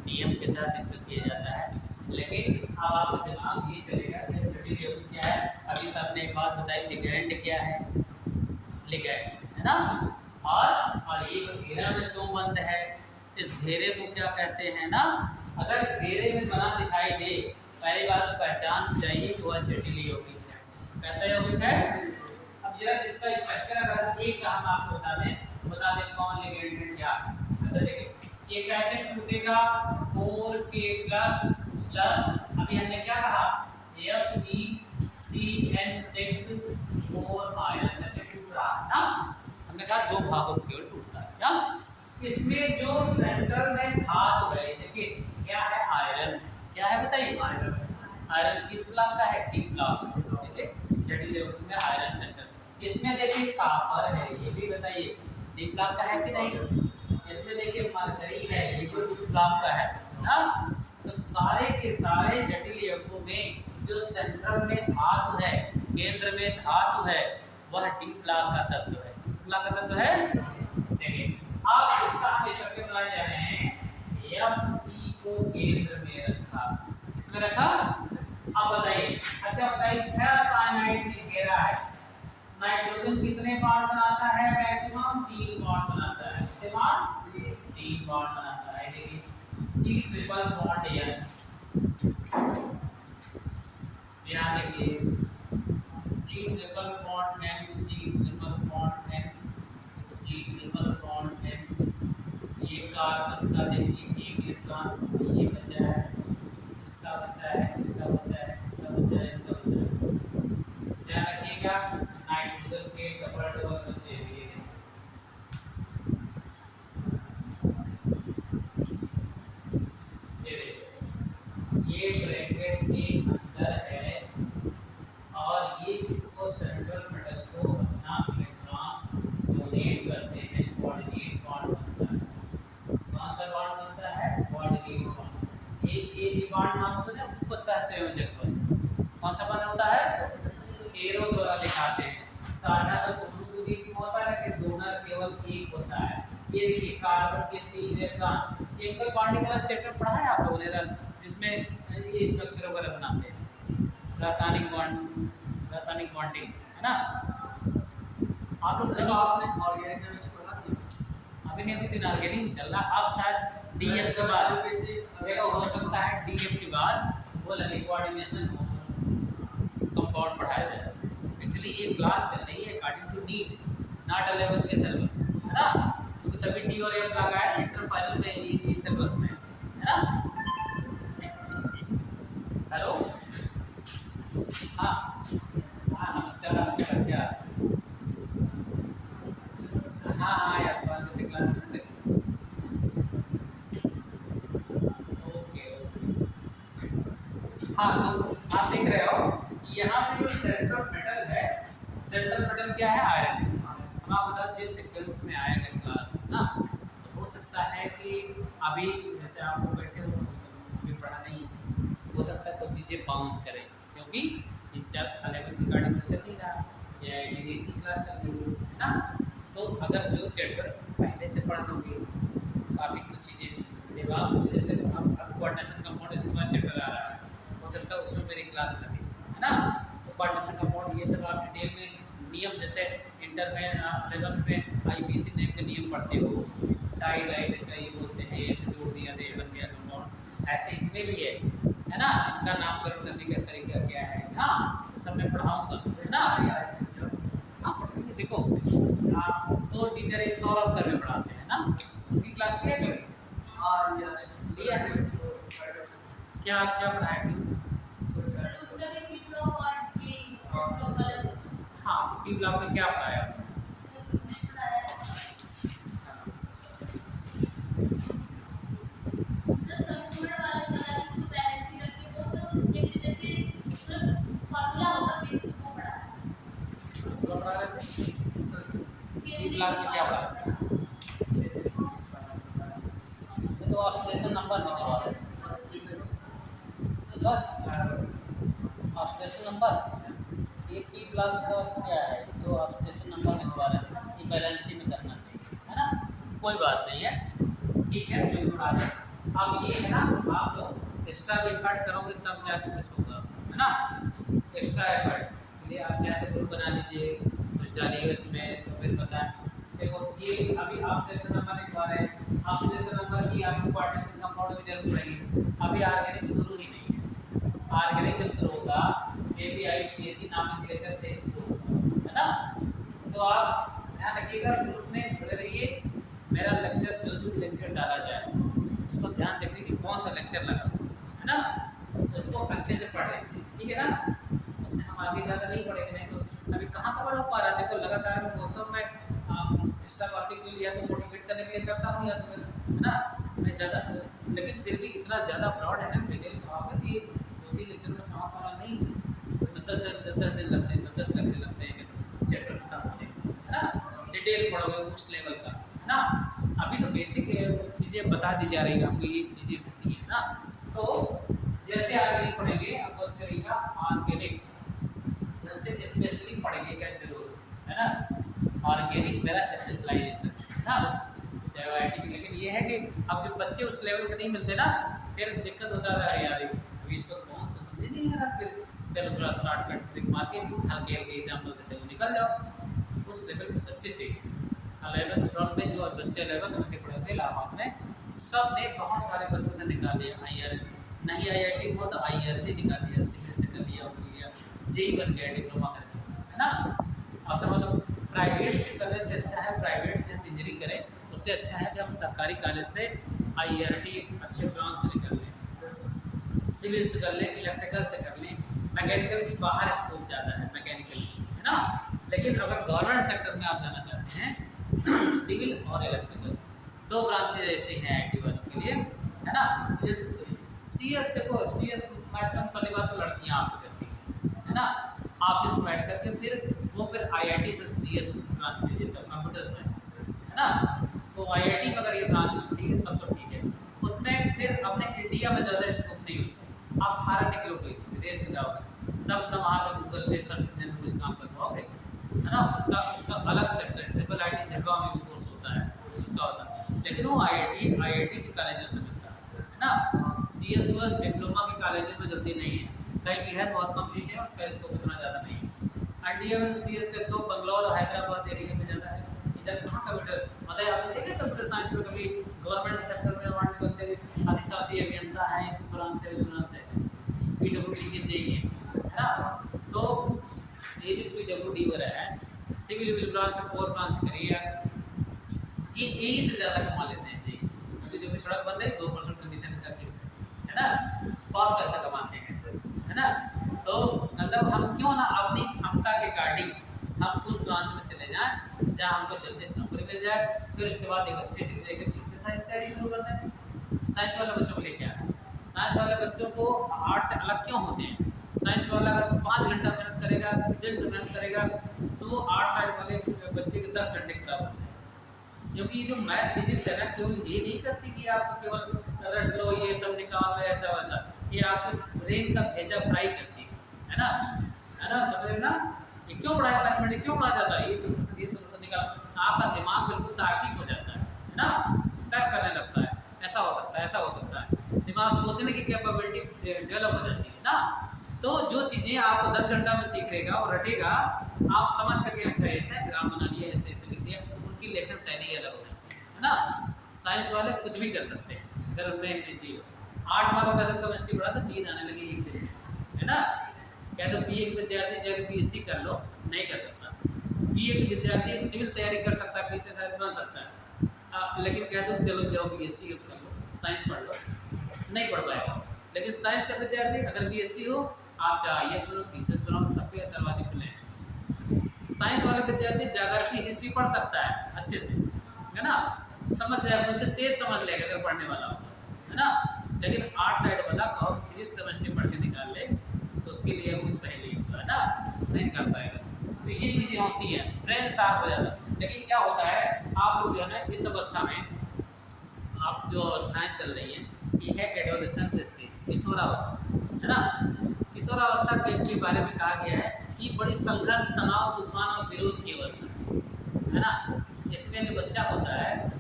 नियम के तहत इनको किया जाता है। लेकिन अब आपके दिमाग ये चलेगा कि जटिल यौगिक क्या है। अभी सर ने एक बात बताई, लिगैंड क्या है, लिगैंड, है ना। और ये घेरा में क्यों बंद है, इस घेरे को क्या कहते हैं ना। अगर घेरे में बना दिखाई दे, पहली बात तो पहचान चाहिए कि वह जटिल यौगिक है। कैसा यौगिक है? अब जरा इसका स्ट्रक्चर अगर एक हम आपको बता दें कौन लिगेंड है क्या है। अच्छा देखिए, ये कैसे टूटेगा, 4K प्लस, अभी हमने क्या कहा, FeCN6 4 माइनस ऐसे टूट रहा है ना। हमने कहा दो भागों में केवल टूटता है क्या। इसमें जो सेंट्रल में धातु है, देखिए क्या है, आयरन। क्या है बताइए, आयरन किस ब्लॉक का है, डी ब्लॉक। देखिए जटिल यौगिक में आयरन सेंटर। इसमें देखिए कॉपर है, ये भी बताइए डी ब्लॉक का है कि नहीं। इसमें देखिए मरकरी है, ये भी डी ब्लॉक का है ना। तो सारे के सारे जटिल यौगिकों में जो सेंट्रल में धातु है, केंद्र में धातु है, वह डी ब्लॉक का तत्व है। किस ब्लॉक का तत्व है, देखिए आप इसका हमें शब्द बनाए जा रहे हैं। Fe को केंद्र में रखा, इसमें रखा। अब बताइए, अच्छा बताइए 6 साइनाइड में घेरा है, नाइट्रोजन कितने बॉन्ड बनाता है, मैक्सिमम 3 बॉन्ड बनाता है। कितने बॉन्ड, 3 बॉन्ड बनाता है। देखिए C ट्रिपल बॉन्ड N, ध्यान देखिए C triple bond N, C triple bond N, C triple bond N। ये कार्बन का देखिए एक इलेक्ट्रॉन ये बचा है, इसका बचा है, इसका बचा है, इसका बचा है, इसका बचा है। ध्यान रखिएगा नाइट्रोजन के डबल बचे हुए हैं। ये ब्रैकेट के अंदर है और ये इसको सेंट्रल मेटल को अपना इलेक्ट्रॉन डोनेट करते हैं। कोऑर्डिनेट बॉन्ड बनता है। कौन सा बॉन्ड बनता है, कोऑर्डिनेट बॉन्ड। ये बॉन्ड नाम सुने, उपसहसंयोजक बॉन्ड। कौन सा बॉन्ड होता है, एरो द्वारा दिखाते हैं। साझा तो दोनों के बीच में होता है, लेकिन डोनर केवल एक होता है। ये देखिए कार्बन के 3 इलेक्ट्रॉन। केमिकल बॉन्डिंग वाला चैप्टर पढ़ा है आप लोगों ने, जिसमें ये स्ट्रक्चर वगैरह बनाते हैं, रासायनिक बॉन्डिंग है ना। आप लोग कहीं आपने ऑर्गेनिक केमिस्ट्री पढ़ा थी, अभी नहीं, अभी तो ऑर्गेनिक चल रहा। अब शायद डीएफ के बाद देखो, हो सकता है डीएफ के बाद वो लगे कोऑर्डिनेशन कंपाउंड पढ़ाया जाए। एक्चुअली ये क्लास चल रही है अकॉर्डिंग टू नीट, नॉट 11 के सिलेबस, है ना। क्योंकि तभी डी और एफ लगाया इंटर फाइनल में, ये सिलेबस में है ना। हेलो, हाँ हाँ नमस्कार, नमस्कार, क्या हाँ यार बात क्लास में। ओके हाँ, तो आप देख रहे हो यहाँ पे जो सेंट्रल मेटल है, सेंट्रल मेटल क्या है, आयरन है। हम आप बता जिस सीक्वेंस में आएगा क्लास ना, तो हो सकता है कि अभी जैसे आप लोग बैठे हो, अभी पढ़ा नहीं, हो सकता है कुछ चीज़ें बाउंस करें, क्योंकि इन 11वीं रिकॉर्डिंग तो चल नहीं रहा, या एडिट की क्लास चल रही है ना। तो अगर जो चैप्टर पहले से पढ़ लोगे, काफ़ी कुछ चीज़ें दिमाग में, जैसे अब कोऑर्डिनेशन कंपाउंड इसके बाद चैप्टर आ रहा है, हो सकता है उसमें मेरी क्लास लगे, है ना। तो कोऑर्डिनेशन कंपाउंड ये सब आप डिटेल में नियम, जैसे इंटर में 11th में आईपीसी नेम के नियम पढ़ते हो, टाई डाइट का ये बोलते हैं, ऐसे जोड़ दिया दे बन गया कंपाउंड, ऐसे इतने भी है ना। इनका नामकरण करने का तरीका क्या है ना, सब मैं पढ़ाऊँगा, है ना। हाँ पढ़ेंगे, देखो तो टीचर एक सौरभ सर में पढ़ाते हैं ना, उनकी क्लास लिया करें। लिया है, क्या क्या पढ़ाया थी? हाँ, तो पी ब्लॉक में क्या पढ़ाया? ब्लॉक में क्या पढ़ा? तो ऑक्सीडेशन नंबर निकलवा रहे बस, ऑक्सीडेशन नंबर। एक पी ब्लॉक का क्या है, तो ऑक्सीडेशन नंबर निकलवा रहे हैं, ये बैलेंसिंग में करना चाहिए, है ना। कोई बात नहीं है, ठीक है, जो पढ़ा है। अब ये है ना, आप लोग एक्स्ट्रा एफर्ट करोगे तब जाके कुछ होगा, है ना। एक्स्ट्रा एफर्ट के लिए आप चाहे ग्रुप बना लीजिए, कुछ डालिए उसमें, तो फिर पता है। देखो ये अभी ऑक्सीडेशन नंबर निकलवा रहे हैं, ऑक्सीडेशन नंबर की आपको कोऑर्डिनेशन कंपाउंड की जरूरत पड़ेगी। अभी ऑर्गेनिक शुरू ही नहीं है, ऑर्गेनिक जब शुरू होगा APIPAC नॉमेनक्लेचर से शुरू होगा, है ना। तो आप ध्यान रखिएगा, ग्रुप में जुड़े रहिए। मेरा लेक्चर जो लेक्चर डाला जाए उसको ध्यान रखिए कि कौन सा लेक्चर लगा, है ना, तो उसको अच्छे से पढ़ लेते हैं। ठीक है ना। उससे हम आगे ज़्यादा नहीं पढ़ेंगे, नहीं तो अभी कहाँ कवर हो पा रहा है। देखो लगातार मैं बोलता हूँ, मैं इंस्टा बातें के लिए या तो मोटिवेट करने के लिए करता हूँ या तो फिर है ना मैं ज़्यादा, लेकिन फिर भी इतना ज़्यादा ब्रॉड है ना डिटेल भाव कि 2-3 लेक्चर में समाप्त होना नहीं है। 10 दिन लगते हैं, 10 लेक्चर लगते हैं कि चैप्टर खत्म होने, है ना। डिटेल पढ़ोगे उस लेवल का, है ना। अभी तो बेसिक चीज़ें बता दी जा रही है आपको, ये चीज़ें होती है ना। तो जैसे ऑर्गेनिक पढ़ेंगे अब बस करेगा ऑर्गेनिक, जैसे स्पेशली पढ़ेंगे क्या जरूर, है ना। ऑर्गेनिक मेरा स्पेशलाइजेशन ना JYT। लेकिन ये है कि अब जब बच्चे उस लेवल के नहीं मिलते ना, फिर दिक्कत होता है यार अभी इसको बहुत तो समझ नहीं आ रहा, फिर चलो थोड़ा शॉर्टकट ट्रिक मार के हल्के हल्के एग्जाम दो देते हो निकल जाओ। उस लेवल के बच्चे चाहिए। 11th 12th में जो बच्चे 11th से पढ़े थे इलाहाबाद में, सब ने बहुत सारे बच्चों ने निकाल लिया IR, नहीं IIT हुआ तो IRT निकाल लिया, सिविल से कर लिया, और लिया जेई बन गया डिप्लोमा करके, है ना। और सब मतलब प्राइवेट से करने से अच्छा है, प्राइवेट से हम इंजीनियरिंग करें उससे अच्छा है कि हम सरकारी कॉलेज से IRT अच्छे ब्रांच से निकल लें, सिविल से कर लें, इलेक्ट्रिकल से कर लें। मैकेनिकल की बाहर स्कोप ज़्यादा है मैकेनिकल की, है ना। लेकिन अगर गवर्नमेंट सेक्टर में आप जाना चाहते हैं सिविल और इलेक्ट्रिकल दो ब्रांचेज ऐसे हैं IT वालों के लिए, है ना। CS देखो, CS मैक्सिमम पहली बात तो लड़कियां आपको करती है ना। आप इसमें ऐड करके फिर IIT से CS ब्रांच ले देता है कंप्यूटर साइंस, है ना। तो IIT में अगर ये ब्रांच मिलती है तब तो ठीक है। उसमें फिर अपने इंडिया में ज़्यादा स्कोप नहीं होता। आप बाहर निकलोगे विदेश में जाओगे तब ना वहाँ पर गूगल पे सर्च इंजन में कुछ काम कर पाओगे, है ना। उसका अलग सेक्टर IIT झलवा में भी कोर्स होता है उसका होता है, लेकिन वो IIT के कॉलेजों से मिलता है ना। CS बस डिप्लोमा के कॉलेजों में जल्दी नहीं है, कहीं भी है बहुत कम सीटें और उसका स्कोप इतना ज़्यादा नहीं है। इंडिया में CS का स्कोप बंगलौर और हैदराबाद एरिया में ज़्यादा है। इधर कहाँ कंप्यूटर मतलब आपने देखा कंप्यूटर साइंस में कभी गवर्नमेंट सेक्टर में वार्ड करते हुए अधिशासी अभियंता है इस ब्रांच से PWD के चाहिए, है ना। तो ये जो PWD वाला है सिविल ब्रांच से 4 ब्रांच करिए ये यही से ज़्यादा कमा लेते हैं जी, क्योंकि जो भी सड़क बन रही 2% कमीशन का फिक्स है ना। बहुत पैसा कमाते हैं है ना। तो मतलब हम क्यों ना अपनी क्षमता के अकॉर्डिंग हम उस ब्रांच में चले जाएं जहाँ हमको जल्दी से नौकरी मिल जाए, फिर उसके बाद एक अच्छी डिग्री लेकर इससे साइंस तैयारी शुरू कर दें। साइंस वाले बच्चों को लेके आए, साइंस वाले बच्चों को आर्ट से अलग क्यों होते हैं। साइंस वाला अगर 5 घंटा मेहनत करेगा, दिल से मेहनत करेगा, तो आर्ट साइड वाले बच्चे के 10 घंटे के बराबर है। क्योंकि ये जो मैथ फिजिक्स है ना, केवल ये नहीं करती कि आप केवल रट लो ये सब निकाल लो ऐसा वैसा, ये आपके ब्रेन का भेजा पढ़ाई करती है ना, समझ रहे ना। ये क्यों पढ़ाई मैथमेटिक्स क्यों पढ़ा जाता है, ये सॉल्यूशन निकाल, आपका दिमाग बिल्कुल तार्किक हो जाता है ना, तर्क करने लगता है, ऐसा हो सकता है ऐसा हो सकता है, दिमाग सोचने की कैपेबिलिटी डेवलप हो जाती है ना। तो जो चीज़ें आपको 10 घंटा में सीख लेगा और रटेगा, आप समझ करके अच्छा ऐसा ग्राम बना लिया, ऐसे ऐसे लिख दिया, उनकी लेखन शैली अलग होती है ना। साइंस वाले कुछ भी कर सकते हैं अगर उनमें जी हो। 8 वालों का केमिस्ट्री पढ़ा तो नींद आने लगी एक दिन, है ना। क्या तो BA के विद्यार्थी जाकर BSc कर लो, नहीं कर सकता। BA के विद्यार्थी सिविल तैयारी कर सकता है, PCS बन सकता है, लेकिन कह दो चलो जाओ BSc कर लो, साइंस पढ़ लो, नहीं पढ़ पाएगा। लेकिन साइंस का विद्यार्थी अगर BSc हो, आप चाहे IAS बनो, PCS बनो, सबके दरवाजे खुले हैं। साइंस वाले विद्यार्थी जागृति हिस्ट्री पढ़ सकता है अच्छे से, है ना, समझ जाएगा, उससे तेज समझ लेगा अगर पढ़ने वाला होगा, है ना। लेकिन आर्ट साइड वाला कहो फिजिक्स केमिस्ट्री पढ़ के निकाल ले तो उसके लिए कुछ पहले ही होता है ना, नहीं निकाल पाएगा। तो ये चीज़ें होती हैं, ब्रेन शार्प हो जाता है। लेकिन क्या होता है, आप लोग जो है ना इस अवस्था में, आप जो अवस्थाएँ चल रही हैं ये है एडोलेसेंस स्टेज, किशोरावस्था, है ना। किशोरावस्था के बारे में कहा गया है कि बड़ी संघर्ष, तनाव, तूफान और विरोध की अवस्था है ना। इसमें जो बच्चा होता है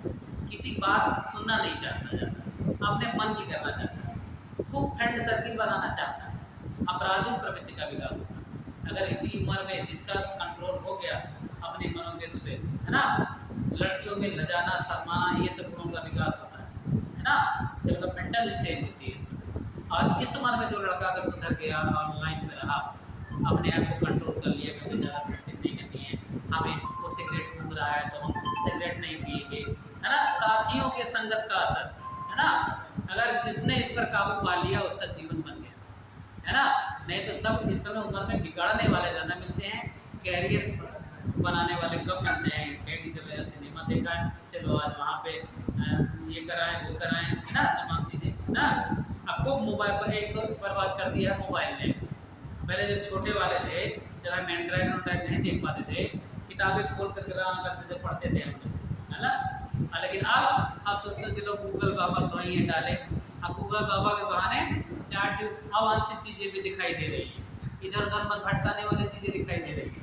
किसी बात सुनना नहीं चाहता ज़्यादा, अपने मन की करना चाहता है, खूब फ्रेंड सर्किल बनाना चाहता है, आपराधिक प्रवृत्ति का विकास होता है। अगर इसी उम्र में जिसका कंट्रोल हो गया अपने मनोवृत्ति पे, है ना, लड़कियों में लजाना, शर्माना, ये सब गुणों का विकास होता है ना। डेवलपमेंटल स्टेज होती है इसमें। और इस उम्र में जो लड़का अगर सुधर गया, ऑनलाइन में रहा, अपने आप को कंट्रोल कर लिया, कभी ज़्यादा फ्रेंडशिप नहीं करनी है, हमें वो सिगरेट घूम रहा है तो हम सिगरेट नहीं पिएंगे, है ना। साथियों के संगत का असर, है ना। अगर जिसने इस पर काबू पा लिया उसका जीवन बन गया, है ना। नहीं तो सब इस समय उम्र में बिगाड़ने वाले ज़्यादा मिलते हैं, कैरियर बनाने वाले कम मिलते हैं। कहेंगे चलो यार सिनेमा देखा है, चलो आज वहाँ पे ये कराएं वो कराएं, है ना, तमाम चीज़ें ना। अब खूब मोबाइल पर एक तो बर्बाद कर दिया मोबाइल ने। पहले जो छोटे वाले थे, जब हम एंड्रॉइड नहीं देख पाते थे, किताबें खोल कर ग्राम करते थे, पढ़ते थे हम लोग, है ना। लेकिन अब आप सोचते हो चलो गूगल बाबा तो वहीं डाले, अब गूगल बाबा के बहाने चार्ट अवांछित चीज़ें भी दिखाई दे रही है, इधर उधर मन भटकाने वाली चीज़ें दिखाई दे रही है।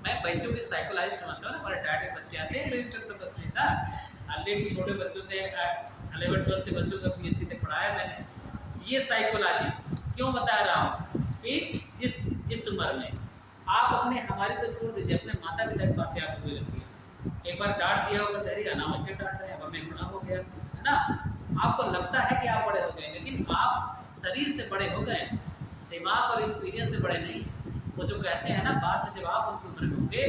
मैं बच्चों की साइकोलॉजी समझता हूँ ना, हमारे डैड के बच्चे आते हैं, मेरे सिर्फ तो बच्चे ना, लेकिन छोटे बच्चों से 11-12 से बच्चों को अपनी सीधे पढ़ाया मैंने। ये साइकोलॉजी क्यों बता रहा हूँ कि इस उम्र में आप अपने, हमारी तो छोड़ दीजिए, अपने माता पिता की बातें आपको बुरी लगती है। एक बार डांट दिया होगा, धैर्य अनावश्यक डांट रहे हैं, अब हमें गुनाह हो गया, है ना। आपको लगता है कि आप बड़े हो गए, लेकिन आप शरीर से बड़े हो गए, दिमाग और एक्सपीरियंस से बड़े नहीं। वो जो कहते हैं ना, बाद में जब आप उनकी उम्र में होंगे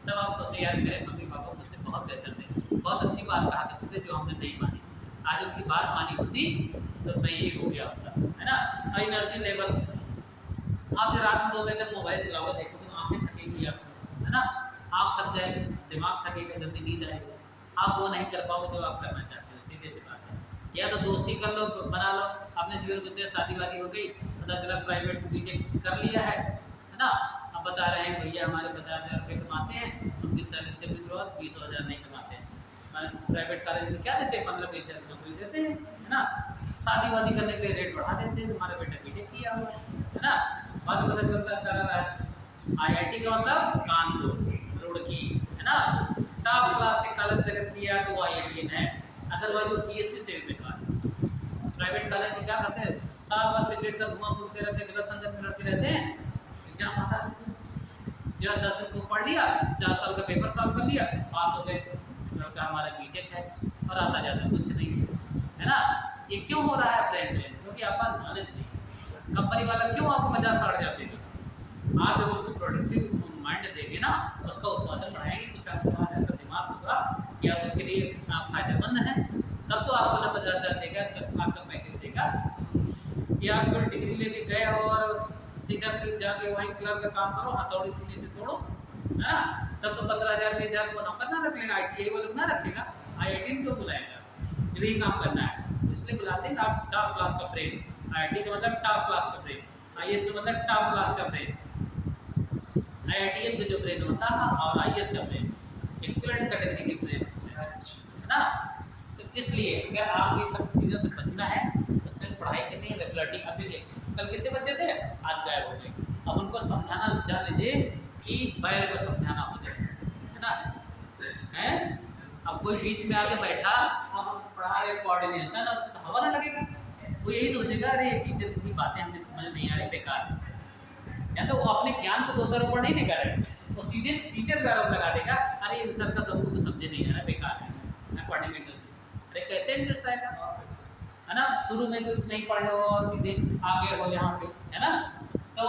तब आप सोचें यार मेरे मम्मी पापा मुझसे बहुत बेहतर थे, बहुत अच्छी बात कहा करते थे जो हमने नहीं मानी, आज उनकी बात मानी होती तो मैं ये हो गया होता, है ना। एनर्जी लेवल, आप जो रात में 2 बजे तक मोबाइल चलाओगे, देखोगे तो आँखें थकेंगी आपको, है ना, आप थक जाएंगे, दिमाग थकेगा, जल्दी नींद आएगी, आप वो नहीं कर पाओगे जो आप करना चाहते हो, सीधे सी बात है। या तो दोस्ती कर लो, बना लो, आपने जीवन बुद्धि शादी वादी हो गई, पता चला प्राइवेट बीटेक कर लिया है ना, अब बता रहे हैं भैया हमारे 50,000 रुपये कमाते हैं, उनकी सैलरी से भी 20,000 नहीं कमाते हैं, प्राइवेट कॉलेज में क्या देते हैं, 15-20 हज़ार नौकरी देते हैं, है ना। शादी वादी करने के लिए रेट बढ़ा देते हैं, तुम्हारा बेटा बीटेक किया हुआ है ना। बाद में पता चलता है सारा राज IIT का मतलब कानपुर रुड़की, है ना, टॉप क्लास के कॉलेज से अगर किया तो IIT है, अदरवाइज वो PSC से भी बेकार है। प्राइवेट कॉलेज में क्या करते हैं, साल भर सिगरेट का धुआं फूकते रहते हैं, गलत संगत में लड़ते रहते हैं, एग्जाम आता है जो 10 दिन को पढ़ लिया, 4 साल का पेपर सॉल्व कर लिया, पास हो गए, लड़का हमारा बीटेक है, और आता जाता कुछ नहीं है ना। ये क्यों हो रहा है ब्रेन में, क्योंकि आपका नॉलेज नहीं है। कंपनी वाला क्यों आपको 50-60 देगा, आप जब उसको प्रोडक्टिव माइंड देंगे ना, उसका उत्पादन बढ़ाएंगे, कुछ आपके पास ऐसा दिमाग होगा कि आप उसके लिए फायदेमंद हैं, तब तो आपको ना 50,000 देगा, 10 लाख का पैकेज देगा। कि आप कोई डिग्री लेके गए हो और सीधा फिर जाके वहीं क्लर्क का काम करो, हथौड़ी चीनी से तोड़ो, है ना, तब तो 15,000-20,000 को नौकर ना रख लेगा, IIT वो लोग ना रखेगा, IIT क्यों बुलाएगा, जब यही काम करना है, इसलिए बुलाते हैं आप टॉप क्लास का ब्रेन। IIT का मतलब टॉप क्लास का ब्रेन, IAS का मतलब टॉप क्लास का ब्रेन। IITM का जो ब्रेन होता है और IAS का ब्रेन इक्विवेलेंट कैटेगरी के ब्रेन होते हैं, है ना। तो इसलिए अगर आप ये सब चीज़ों से बचना है तो सिर्फ पढ़ाई करनी है, रेगुलरिटी। अभी देखिए कल कितने बच्चे थे, आज गायब हो गए, अब उनको समझाना जान लीजिए कि बैल को समझाना हो जाए, है ना, है। अब कोई बीच में आके बैठा, अब हम पढ़ा रहे कोऑर्डिनेशन, और उसको तो हवा ना लगेगा, वो यही सोचेगा अरे टीचर की बातें हमें समझ नहीं आ रही, बेकार है। या तो वो अपने ज्ञान को दूसरों ऊपर नहीं निकाले, वो सीधे टीचर पे आरोप लगा देगा, अरे इन सर का तो हमको समझे नहीं आ रहा, बेकार है, मैं पढ़ने में इंटरेस्ट नहीं। अरे कैसे इंटरेस्ट आएगा, है ना, शुरू में कुछ नहीं पढ़े हो और सीधे आगे हो यहाँ पे, है ना। तो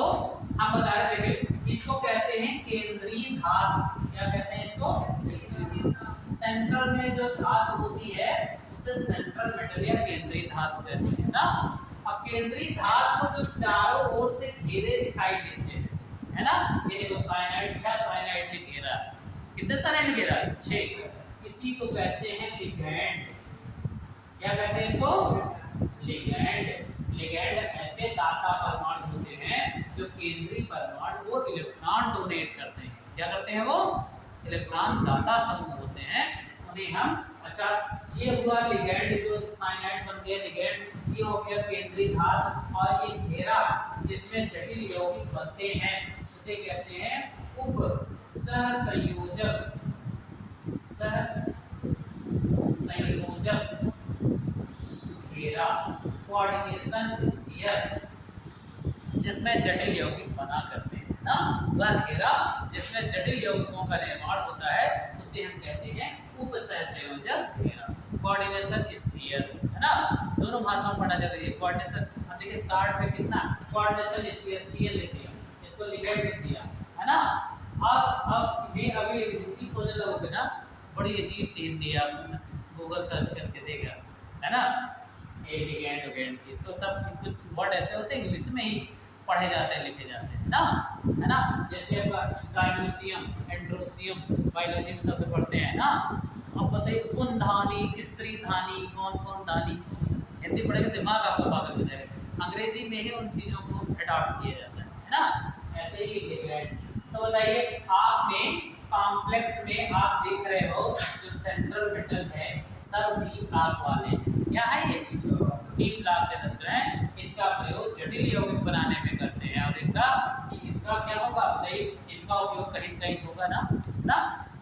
हम बता रहे थे, इसको कहते हैं केंद्रीय धातु, क्या कहते हैं इसको, सेंट्रल में जो धातु होती है उसे सेंट्रल मेटल या केंद्रीय धातु कहते हैं ना। अब केंद्रीय धातु को जो चारों ओर से घेरे दिखाई देते हैं, है ना, ये देखो साइनाइड, 6 साइनाइड से घेरा है, कितने साइनाइड घेरा है, 6। इसी को कहते हैं लिगैंड, क्या कहते हैं इसको, लिगैंड। लिगैंड ऐसे दाता परमाणु होते हैं जो केंद्रीय परमाणु को इलेक्ट्रॉन डोनेट करते हैं, क्या करते हैं, वो इलेक्ट्रॉन दाता समूह होते हैं, उन्हें हम, अच्छा ये हुआ लिगैंड, जो साइनाइड बन गया लिगैंड, ये हो गया केंद्रीय धातु, और ये घेरा जिसमें जटिल यौगिक बनते हैं उसे कहते हैं उप सहसंयोजक, सहसंयोजक घेरा, कोऑर्डिनेशन स्फीयर, जिसमें जटिल यौगिक बना करते हैं ना, वह घेरा जिसमें जटिल यौगिकों का निर्माण होता है उसे हम कहते हैं उपसहसंयोजक घेरा, कोऑर्डिनेशन स्फीयर, है ना। दोनों भाषाओं में पढ़ना जरूरी है। कोऑर्डिनेशन, अब देखिए 60 में कितना कोऑर्डिनेशन स्फीयर, सीएल लिख दिया, इसको लिगैंड लिख दिया, है ना। अब ये अभी हिंदी खोजने लगोगे ना, बड़ी अजीब सी हिंदी, आप गूगल सर्च करके देगा, है ना, ये लिगैंड, इसको सब कुछ वर्ड ऐसे होते हैं इंग्लिश में ही, पढ़े जाते हैं, लिखे जाते हैं ना, है ना। जैसे गाइनोसियम, एंड्रोसियम, बायोलॉजी में शब्द पढ़ते हैं ना। अब बताइए कौन धानी, स्त्री धानी, कौन कौन धानी, हिंदी पढ़ेंगे दिमाग आपका पागल हो जाएगा, अंग्रेजी में ही उन चीज़ों को अडॉप्ट किया जाता है ना। ऐसे ही लिगेंड। तो बताइए आपने कॉम्प्लेक्स में आप देख रहे हो जो सेंट्रल मेटल है सब डी ब्लॉक वाले हैं। क्या है ये? डी ब्लॉक के तत्व हैं। इनका प्रयोग जटिल यौगिक बनाने में करते हैं और इनका क्या होगा भाई, इनका उपयोग कहीं कहीं होगा ना।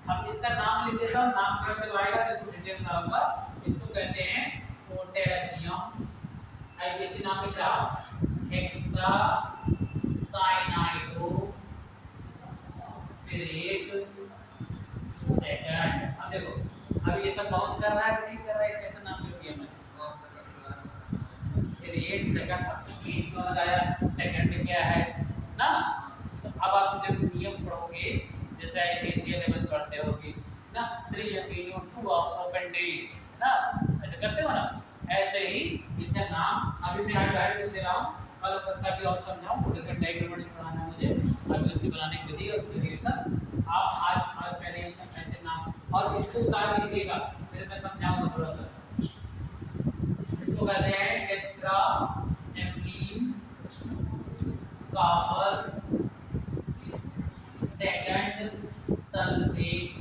हम इसका नाम लिख देता हूँ, नाम कैसे आएगा तो इसको डिटेल बताऊंगा। इसको कहते हैं पोटेशियम, आईपीसी नाम लिख रहा हूँ, हेक्सा साइनाइडो फिरेट सेकंड। अब देखो अब ये सब बाउंस कर रहा है कि नहीं कर रहा है, कैसा नाम लिख दिया मैंने, फिरेट सेकंड। एट क्यों लगाया, सेकंड में क्या है ना। तो अब आप जब नियम पढ़ोगे जैसे आईपीसी लेवल पढ़ते होगे ना, 3 opinion 2 open date ना, ऐसे करते हो ना। ऐसे ही इसका नाम अभी मैं गाइड लिख दे रहा हूँ, कल हो सकता है कि और समझाऊं, पोटेशियम डाइक्रोमेटिक पढ़ाना है मुझे, अभी उसकी बनाने की विधि और वेरिएशन आप आज पहले ऐसे नाम और इसको उतार लीजिएगा, फिर मैं समझाऊंगा थोड़ा सा। इसको कहते हैं tetra amine copper second sulphate.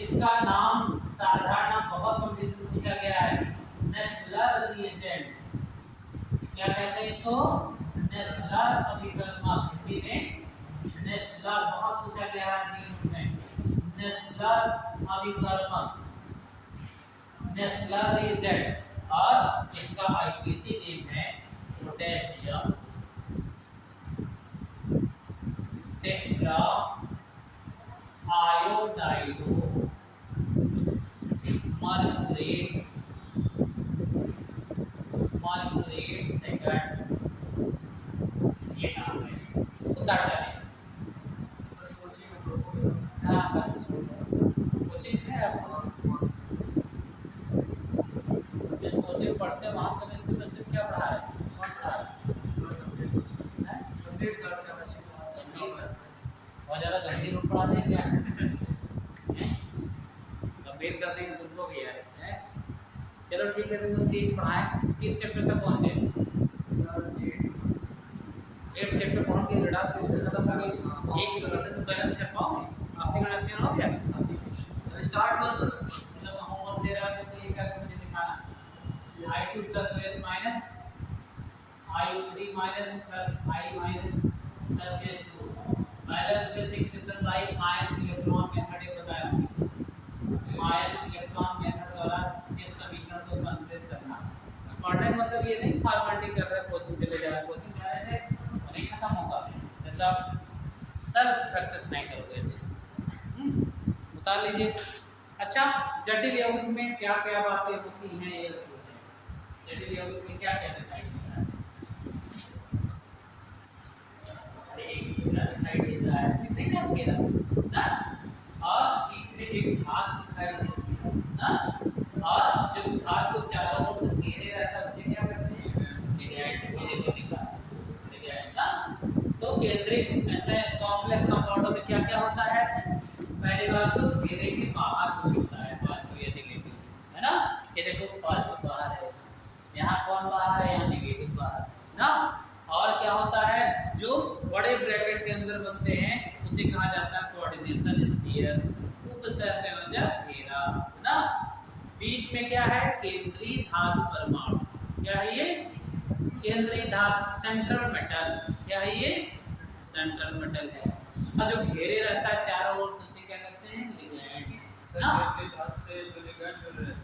इसका नाम साधारण नाम बहुत कंपटीशन पूछा गया है, नेस्लर रिएजेंट। क्या कहते हैं इसको? नेस्लर अभिकर्मक। हिंदी में नेस्लर बहुत पूछा गया है नीट में, नेस्लर अभिकर्मक, नेस्लर रिएजेंट। और इसका आईपीसी नेम है पोटेशियम टेट्रा आयोडाइडो मर्क्यूरेट सेकंड, ये नाम है। उतार डालें। हाँ बस कोचिंग है आपको, जिस कोचिंग पढ़ते हैं वहाँ केमिस्ट्री में सिर्फ क्या पढ़ा है, कौन पढ़ा है? बहुत ज़्यादा गंभीर रूप पढ़ाते हैं क्या? गंभीर कर देंगे तुमको भी यार, हैं? चलो ठीक है, तुम 30 पढ़ाएं। किस चैप्टर तक पहुँचे? 8 चैप्टर पढ़ के रिडक्स रिएक्शन खत्म हो गई। एक क्वेश्चन तुम बैलेंस कर पाओगे? आपसे गणना हो गया स्टार्ट हुआ सर, मतलब होमवर्क दे रहा है तो ये करके मुझे दिखाना, I2 plus S minus I3 minus plus I minus plus S2 minus basic crystal like ion electron method एक बताया हमने। आयन इलेक्ट्रॉन मेथड द्वारा इस समीकरण को संतुलित करना। पढ़ने का मतलब ये नहीं फॉर्मेलिटी कर रहे कोचिंग चले जा रहे, कोचिंग जा रहे थे नहीं खत्म होगा जब आप सेल्फ प्रैक्टिस नहीं करोगे अच्छे से। उतार लीजिए। अच्छा, जटिल यौगिक में क्या क्या बातें होती हैं ये बताइए। जटिल यौगिक में क्या क्या दिखाई देता है? एक घेरा दिखाई देता है, कितने का घेरा ना, और बीच में एक धात दिखाई देती है ना, और जो धात को चारों ओर से घेरे रहता है उसे क्या कहते हैं? लिगैंड। घेरे को लिखा लिगैंड ना। तो केंद्रित ऐसे कॉम्प्लेक्स कंपाउंडों में क्या क्या होता है? पहली बात तो घेरे के बाहर कुछ होता है, पॉजिटिव या नेगेटिव, है ना। ये देखो पॉजिटिव बाहर है, यहाँ कौन बाहर है? यहाँ नेगेटिव बाहर ना। और क्या होता है? जो बड़े ब्रैकेट के अंदर बनते हैं उसे कहा जाता है कोऑर्डिनेशन स्फीयर, उपसंयोजक घेरा ना। बीच में क्या है? केंद्रीय धातु परमाणु। क्या है ये? केंद्रीय धातु, सेंट्रल मेटल। क्या है ये? सेंट्रल मेटल है। और जो घेरे रहता है चारों ओर से उसे क्या कहते हैं? लिगैंड। सर केंद्रीय धातु से जो लिगैंड मिल रहे हैं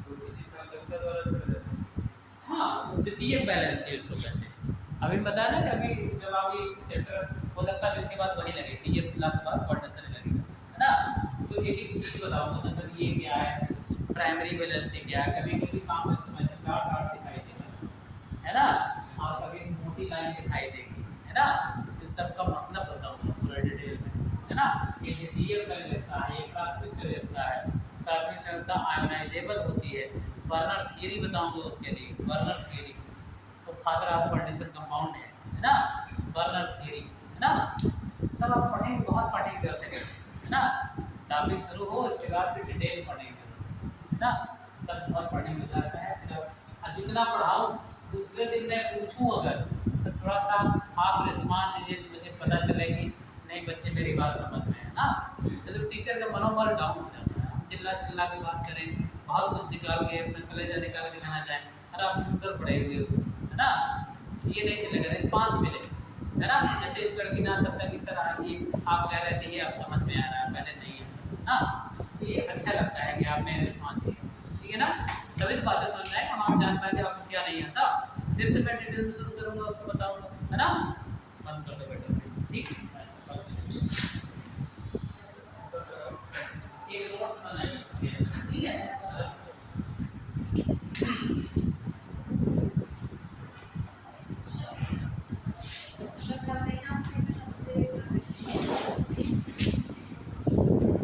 वो किसी संयोजकता द्वारा जुड़े रहते हैं। हाँ, द्वितीयक बैलेंस है उसको कहते हैं। अभी बताया ना कि अभी जब अभी चैप्टर हो सकता है इसके बाद वही लगे, ये लाख के बाद कोऑर्डिनेशन लगेगा, है ना। तो एक एक चीज बताऊंगा, मतलब ये क्या है, प्राइमरी बैलेंस क्या है। कभी कभी कॉम्प्लेक्स में ऐसे डॉट डॉट दिखाई देगा, है ना, और कभी मोटी लाइन दिखाई देगी, है ना। इन सब का मतलब बताऊंगा पूरा डिटेल में, है ना। ये द्वितीयक संयोजकता है, ये प्राथमिक संयोजकता है। प्राथमिक संयोजकता आयोनाइजेबल होती है। वर्नर थ्योरी बताऊंगा उसके लिए, वर्नर थ्योरी। तो फादर ऑफ क्वांटिटेशन कंपाउंड है ना, बर्नर थ्योरी है ना, सब आप पढ़ेंगे, बहुत पढ़ेंगे है ना, टॉपिक शुरू हो उसके बाद फिर डिटेल पढ़ेंगे है ना, तब बहुत पढ़ने में मजा आता है। फिर जितना पढ़ाऊँ दूसरे दिन मैं पूछूं अगर तो थोड़ा सा आप रिस्पॉन्स दीजिए, मुझे पता चले कि नहीं बच्चे मेरी बात समझ में है ना, तो टीचर का मनोबल डाउन हो जाता है। हम चिल्ला चिल्ला के बात करें, बहुत कुछ निकाल के अपना कलेजा निकाल के कहना चाहें अरे आप न्यूट्रल पढ़े हुए हो है ना, ये नहीं चलेगा, रिस्पांस मिलेगा है ना। जैसे इस लड़की ना सकता कि सर आगे आप कह रहे थे ये आप समझ में आ रहा है, पहले नहीं है ना, ये अच्छा लगता है कि आपने रिस्पांस दिया, ठीक है ना, तभी तो बातें समझ में आएगी, हम आप जान पाएंगे आपको क्या नहीं आता। फिर से मैं डिटेल में शुरू करूँगा, उसको बताऊँगा है ना, बंद कर दो बेटा, ठीक है।